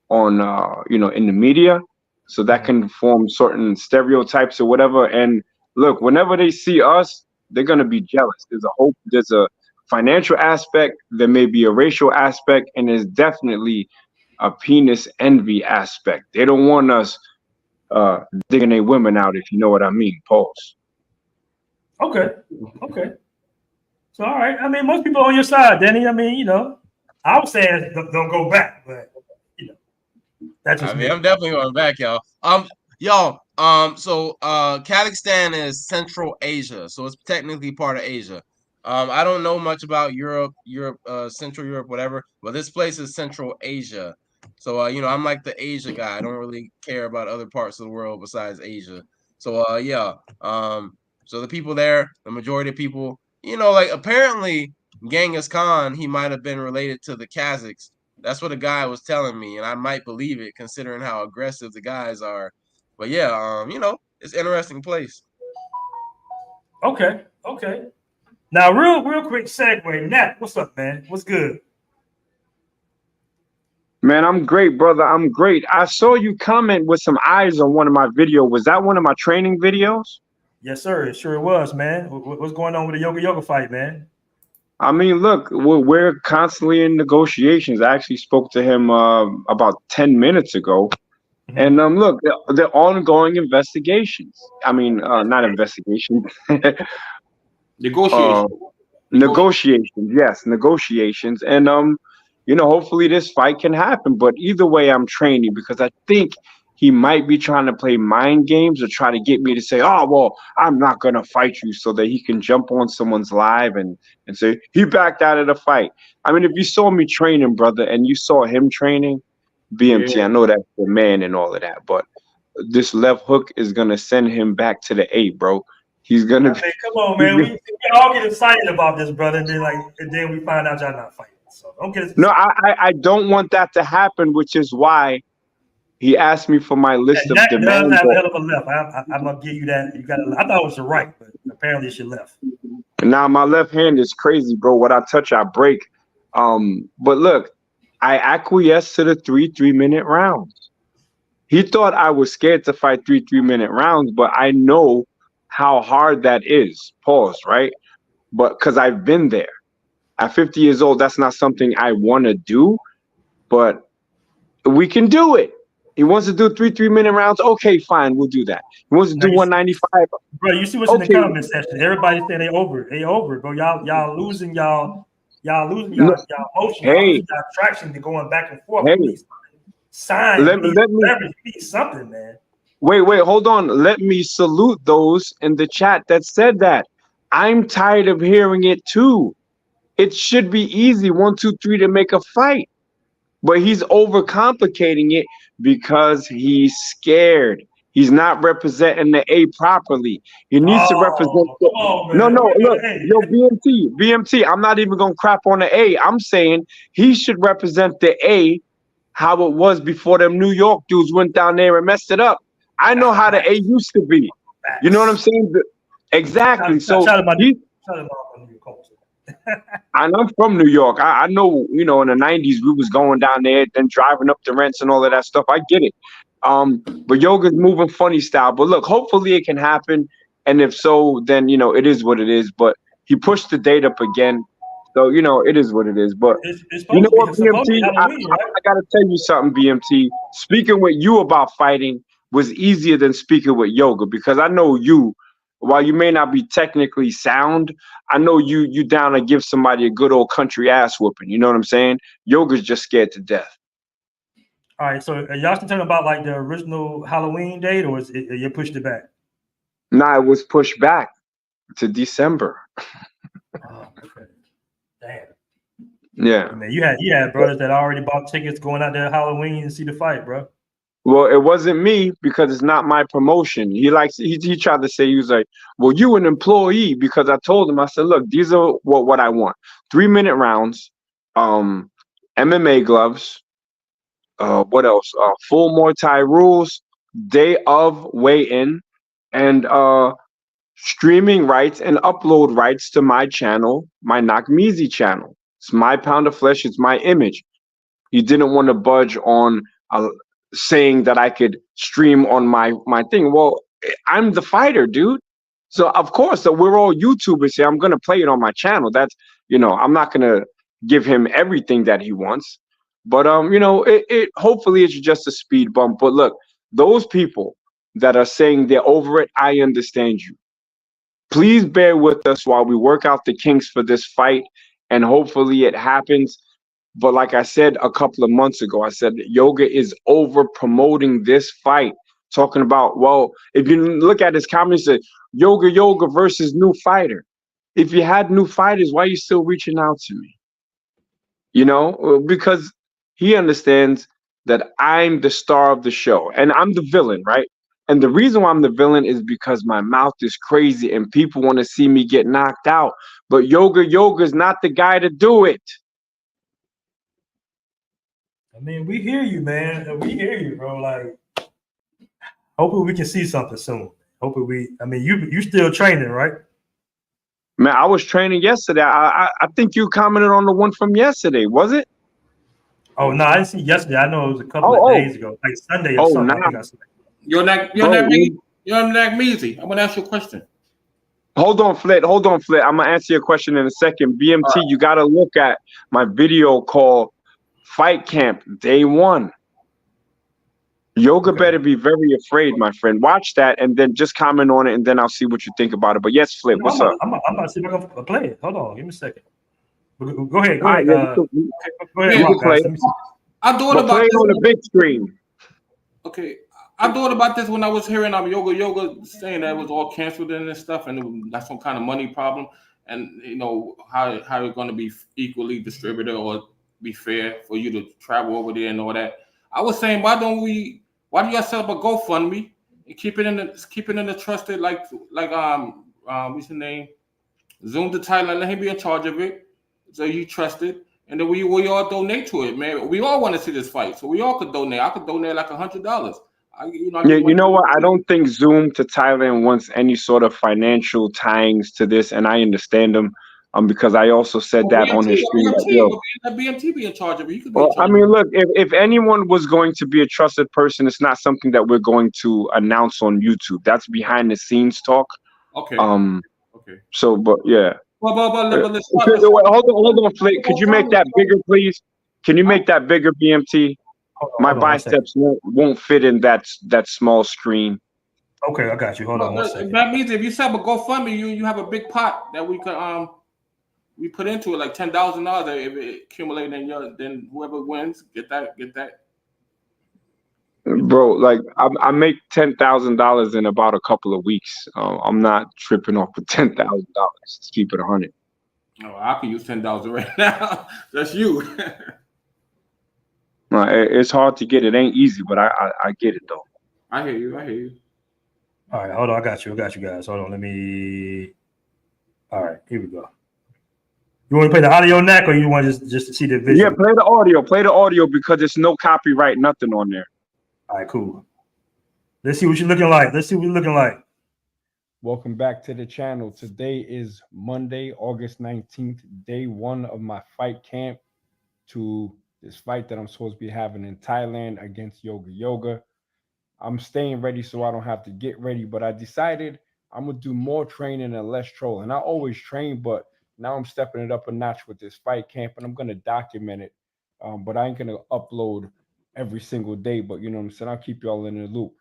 on, in the media. So that can form certain stereotypes or whatever. And look, whenever they see us, they're gonna be jealous. There's a financial aspect, there may be a racial aspect, and there's definitely a penis envy aspect. They don't want us digging their women out, if you know what I mean. Pause. Okay. So all right. I mean, most people on your side, Danny. I mean, I was saying don't go back, but that's just I mean, me. I'm definitely going back, y'all. So Kazakhstan is Central Asia, so it's technically part of Asia. I don't know much about Europe, Central Europe, whatever, but this place is Central Asia. So I'm like the Asia guy. I don't really care about other parts of the world besides Asia. So so the people there, the majority of people, like apparently Genghis Khan, he might have been related to the Kazakhs. That's what a guy was telling me, and I might believe it considering how aggressive the guys are. But yeah, it's an interesting place. Okay. Now, real quick segue. Nat, what's up, man? What's good? Man, I'm great, brother. I'm great. I saw you comment with some eyes on one of my videos. Was that one of my training videos? Yes, sir. It sure was, man. What's going on with the yoga fight, man? I mean, look, we're constantly in negotiations. I actually spoke to him about 10 minutes ago. And look, they're ongoing investigations. I mean, not investigations. Negotiation. Negotiations, yes, negotiations. And hopefully this fight can happen. But either way, I'm training because I think he might be trying to play mind games or try to get me to say, oh, well, I'm not gonna fight you, so that he can jump on someone's live and say he backed out of the fight. I mean, if you saw me training, brother, and you saw him training, BMT, Yeah. I know that's the man and all of that, but this left hook is gonna send him back to the A, bro. He's gonna. I mean, come on, man. We all get excited about this, brother, and then we find out y'all not fighting. So don't get excited. No, I don't want that to happen, which is why he asked me for my list of That does demands. have a hell of a left. I'm gonna give you that. You got. I thought it was your right, but apparently it's your left. Now my left hand is crazy, bro. What I touch, I break. But look, I acquiesced to the 3 3-minute rounds. He thought I was scared to fight 3 3-minute rounds, but I know how hard that is. Pause, right? But because I've been there. At 50 years old, that's not something I want to do, but we can do it. He wants to do 3 3-minute rounds. Okay, fine, we'll do that. He wants to do 195. Bro, you see what's in the comment section? Everybody saying they over it, bro. Y'all losing y'all motion. Hey, Y'all losing y'all traction to going back and forth. Hey, You need signs. let me You need something, man. wait, hold on. Let me salute those in the chat that said that. I'm tired of hearing it too. It should be easy, 1 2 3 to make a fight. But he's overcomplicating it because he's scared. He's not representing the A properly. He needs to represent No, look, yo, BMT, I'm not even gonna crap on the A. I'm saying he should represent the A how it was before them New York dudes went down there and messed it up. I know how the A used to be. You know what I'm saying? Exactly. So and I'm from New York. I know, in the 90s we was going down there, then driving up the rents and all of that stuff. I get it. But yoga's moving funny style. But look, hopefully it can happen. And if so, then it is what it is. But he pushed the date up again. So, it is what it is. But you know what, BMT? I gotta tell you something, BMT. Speaking with you about fighting was easier than speaking with yoga, because I know you. While you may not be technically sound, I know you down to give somebody a good old country ass whooping. You know what I'm saying? Yoga's just scared to death. All right, so are y'all still talking about like the original Halloween date, or you pushed it back? Nah, it was pushed back to December. Oh, okay. Damn. Yeah. Man, you had brothers that already bought tickets going out there Halloween to see the fight, bro. Well, it wasn't me because it's not my promotion. He tried to say, he was like, well, you an employee, because I told him, I said, look, these are what I want. 3-minute rounds, MMA gloves, what else? Full Muay Thai rules, day of weigh-in, and streaming rights and upload rights to my channel, my Nakmizi channel. It's my pound of flesh, it's my image. He didn't want to budge on saying that I could stream on my thing. Well, I'm the fighter, dude. So of course, so we're all YouTubers here. I'm gonna play it on my channel. That's, I'm not gonna give him everything that he wants. But it hopefully it's just a speed bump. But look, those people that are saying they're over it, I understand you. Please bear with us while we work out the kinks for this fight, and hopefully it happens. But like I said a couple of months ago, I said that Yoga is over promoting this fight, talking about, well, if you look at his comments, he said Yoga versus new fighter. If you had new fighters, why are you still reaching out to me? Because he understands that I'm the star of the show and I'm the villain, right? And the reason why I'm the villain is because my mouth is crazy and people want to see me get knocked out. But Yoga is not the guy to do it. I mean, we hear you, man. We hear you, bro. Like, hopefully we can see something soon. Hopefully you still training, right? Man, I was training yesterday. I think you commented on the one from yesterday, was it? Oh no, I didn't see yesterday. I know it was a couple of days ago, like Sunday or something. Nah. I think I saw. You're not Measy. I'm gonna ask you a question. Hold on, Flit. I'm gonna answer your question in a second. BMT, you gotta look at my video called Fight Camp Day 1. Yoga better be very afraid, my friend. Watch that and then just comment on it, and then I'll see what you think about it. But yes, Flip, what's up? I'm about to see if I can play it. Hold on, give me a second. Go ahead. Go ahead. Go ahead, Mark, guys. I thought about this on the big screen. Okay, I thought about this when I was hearing Yoga saying that it was all canceled and this stuff, and that's some kind of money problem, and how it's going to be equally distributed or be fair for you to travel over there and all that. I was saying, why do you set up a GoFundMe and keep it in the trusted like what's the name? Zoom to Thailand, let him be in charge of it, so you trust it, and then we all donate to it, man. We all want to see this fight, so we all could donate. I could donate like $100. You know what? I don't think Zoom to Thailand wants any sort of financial tyings to this, and I understand them. Because I also said that on his stream. BMT be in charge of it. You could be well, I mean, look, if anyone was going to be a trusted person, it's not something that we're going to announce on YouTube. That's behind the scenes talk. Okay. Okay. So, but yeah. Well, hold on, Flake. Could you make that bigger, please? Can you make that bigger, BMT? My biceps won't fit in that small screen. Okay, I got you. Hold on one second. That means if you set up a GoFundMe, you have a big pot that we could we put into it, like $10,000. If it accumulates, then whoever wins get that. Bro, like I make $10,000 in about a couple of weeks. I'm not tripping off with $10,000. Let's keep it 100. Oh, I can use $10,000 right now. That's you. It's hard to get. It ain't easy, but I get it though. I hear you. All right, hold on. I got you guys. Hold on. All right, here we go. You want to play the audio neck, or you want just to see the video? Yeah, play the audio. Play the audio because there's no copyright, nothing on there. All right, cool. Let's see what you're looking like. Welcome back to the channel. Today is Monday, August 19th, day 1 of my fight camp to this fight that I'm supposed to be having in Thailand against Yoga. I'm staying ready so I don't have to get ready, but I decided I'm going to do more training and less trolling. I always train, but now I'm stepping it up a notch with this fight camp, and I'm going to document it, but I ain't going to upload every single day, but you know what I'm saying? I'll keep y'all in the loop.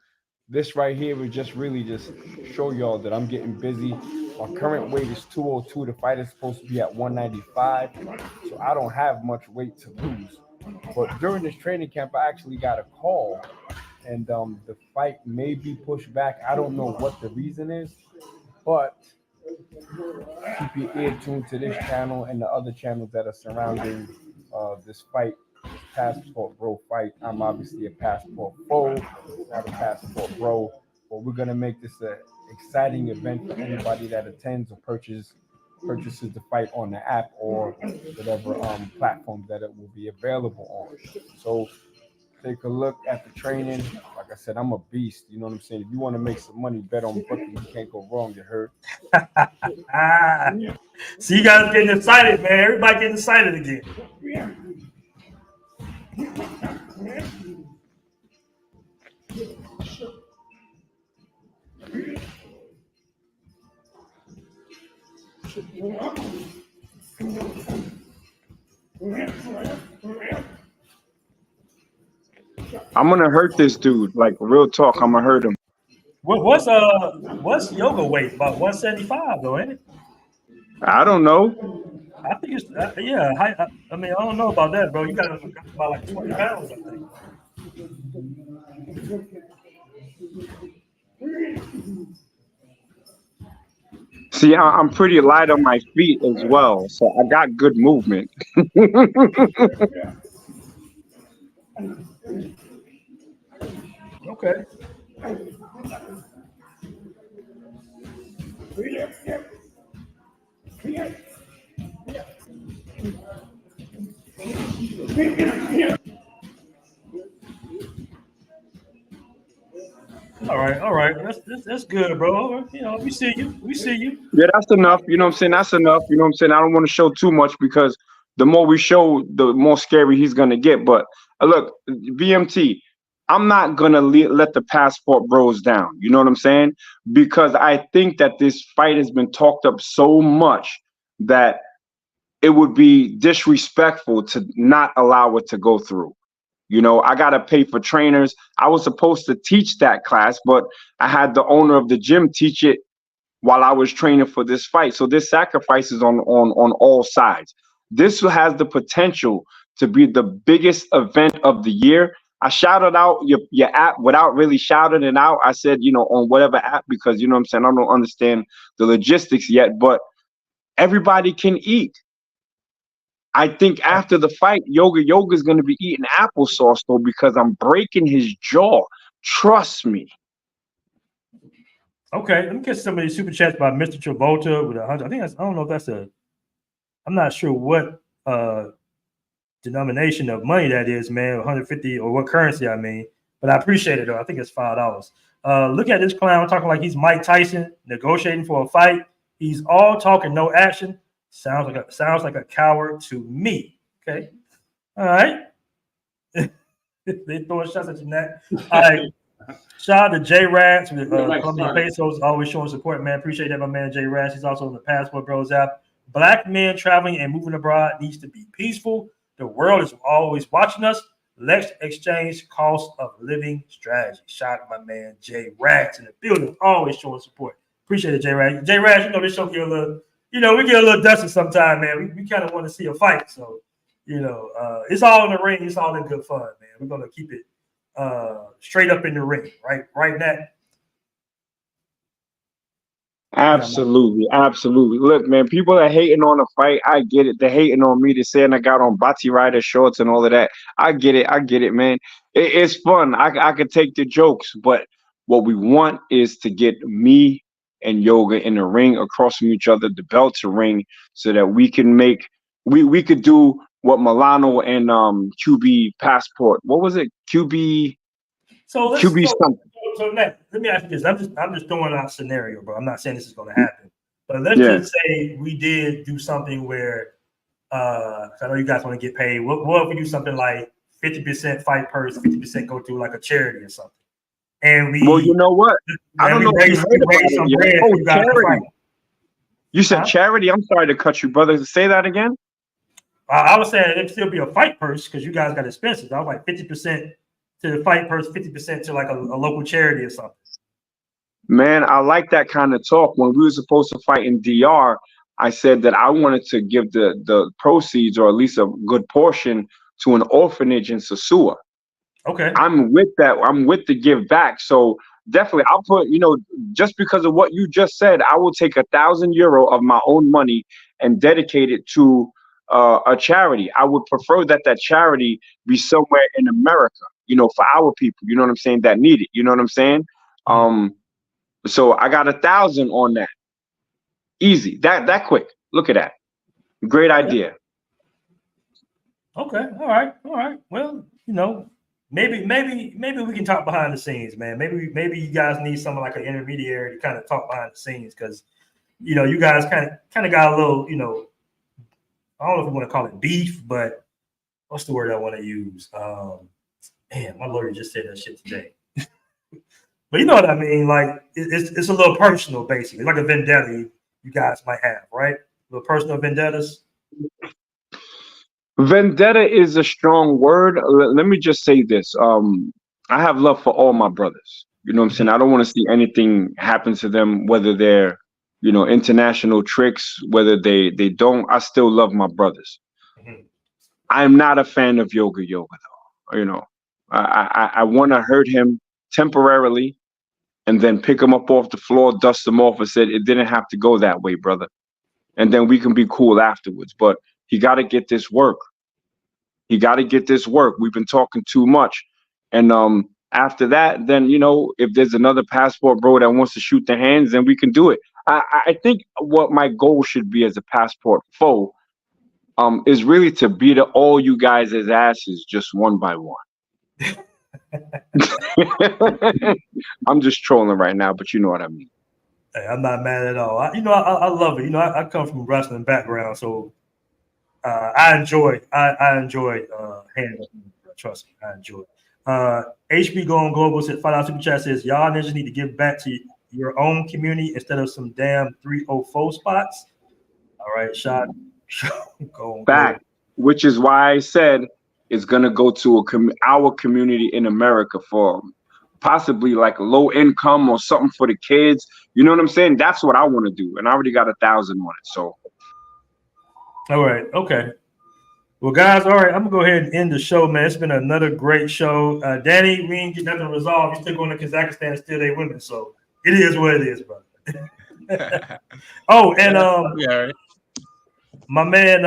This right here will just show y'all that I'm getting busy. My current weight is 202. The fight is supposed to be at 195, so I don't have much weight to lose. But during this training camp, I actually got a call, and the fight may be pushed back. I don't know what the reason is, but keep your ear tuned to this channel and the other channels that are surrounding this fight, this Passport Bro fight. I'm obviously a Passport Bro, not a Passport Bro, but we're gonna make this an exciting event for anybody that attends or purchases the fight on the app or whatever platform that it will be available on. So take a look at the training. Like I said, I'm a beast. You know what I'm saying? If you want to make some money, bet on booking. You can't go wrong. You heard? See, you guys getting excited, man. Everybody getting excited again. I'm gonna hurt this dude. Like real talk, I'm gonna hurt him. What's yoga weight? About 175 though, ain't it? I don't know. I think it's yeah. I mean, I don't know about that, bro. You got about like 20 pounds, I think. See, I'm pretty light on my feet as well, so I got good movement. Okay. All right. That's good, bro. You know, we see you. We see you. Yeah, that's enough. You know what I'm saying? That's enough. You know what I'm saying? I don't want to show too much because the more we show, the more scary he's gonna get. But look, BMT, I'm not gonna let the Passport Bros down. You know what I'm saying? Because I think that this fight has been talked up so much that it would be disrespectful to not allow it to go through. You know, I got to pay for trainers. I was supposed to teach that class, but I had the owner of the gym teach it while I was training for this fight. So there's sacrifices on all sides. This has the potential to be the biggest event of the year. I shouted out your app without really shouting it out. I said, you know, on whatever app, because you know what I'm saying, I don't understand the logistics yet, but everybody can eat. I think after the fight, Yoga's going to be eating applesauce though, because I'm breaking his jaw. Trust me. Okay, let me get some of these super chats by Mr. Travolta with 100. I think I don't know if that's I'm not sure what denomination of money that is, man. 150 or what currency I mean, but I appreciate it though. I think it's $5. Look at this clown talking like he's Mike Tyson negotiating for a fight. He's all talking, no action. Sounds like a coward to me. Okay, all right. They throwing shots at your neck. All right. Shout out to J Rats with Columbia Pesos, always showing support, man. Appreciate that, my man J Rats. He's also on the Passport Bros app. Black men traveling and moving abroad needs to be peaceful. The world is always watching us. Let's exchange cost of living strategy. Shout out to my man J Rats in the building, always showing support. Appreciate it, J Rats. J Rats, you know this show get a little, you know, we get a little dusty sometime, man. We kind of want to see a fight, so you know, it's all in the ring. It's all in good fun, man. We're gonna keep it straight up in the ring, right, Nat? Absolutely. Look, man, people are hating on the fight. I get it. They're hating on me. They're saying I got on Bati Rider shorts and all of that. I get it, man. It's fun. I could take the jokes, but what we want is to get me and Yoga in the ring across from each other, the belts ring, so that we can we could do what Milano and QB Passport. What was it? QB. So QB something. So Nat, let me ask you this. I'm just throwing out a scenario, bro. I'm not saying this is going to happen, but let's just say we did do something where I know you guys want to get paid. What if we do something like 50% fight purse, 50% go to like a charity or something? And we, well, you know what? I don't know if you heard about it. Oh, charity. You said charity? I'm sorry to cut you, brother. Say that again. I was saying it'd still be a fight purse because you guys got expenses. I was like 50% to the fight purse, 50% to like a local charity or something. Man, I like that kind of talk. When we were supposed to fight in DR, I said that I wanted to give the proceeds, or at least a good portion, to an orphanage in Sosua. Okay. I'm with that. I'm with the give back. So definitely. I'll put, just because of what you just said, I will take €1,000 of my own money and dedicate it to a charity. I would prefer that charity be somewhere in America, for our people, you know what I'm saying, that need it. You know what I'm saying? So I got 1,000 on that. Easy. That quick. Look at that. Great idea. Okay. All right. Well, maybe we can talk behind the scenes, man. Maybe you guys need someone like an intermediary to kind of talk behind the scenes, because you guys kind of got a little, I don't know if we want to call it beef, but what's the word I want to use? Man, my lawyer just said that shit today. But you know what I mean? Like it's a little personal, basically, like a vendetta you guys might have, right? Little personal vendettas. Vendetta is a strong word. Let me just say this. I have love for all my brothers. You know what I'm saying? I don't want to see anything happen to them, whether they're, international tricks, whether they don't. I still love my brothers. I'm not a fan of Yoga though. I want to hurt him temporarily and then pick him up off the floor, dust him off, and said it didn't have to go that way, brother. And then we can be cool afterwards. But he got to get this work. He got to get this work. We've been talking too much. And after that, then, if there's another passport bro that wants to shoot the hands, then we can do it. I think what my goal should be as a passport foe is really to beat all you guys' asses just one by one. I'm just trolling right now, but you know what I mean. Hey, I'm not mad at all. I love it. I come from a wrestling background, so I enjoy handling. Trust me, I enjoy. HB Going Global said $5 super chat says y'all ninjas need to give back to your own community instead of some damn 304 spots. All right, shot going back, which is why I said it's gonna go to our community in America for possibly like low income or something for the kids. You know what I'm saying? That's what I want to do, and I already got 1,000 on it. So, all right, okay. Well, guys, all right, I'm gonna go ahead and end the show, man. It's been another great show. Danny, we ain't get nothing resolved. You're still going to Kazakhstan and steal their women, so it is what it is, brother. Oh, and yeah. My man,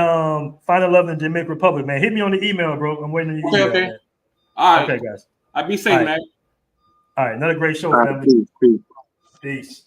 Final Love in the Dominican Republic, man. Hit me on the email, bro. I'm waiting on your email. Okay. Man. All right. Okay, guys. I'll be safe, man. All right, another great show, family. Peace. Peace.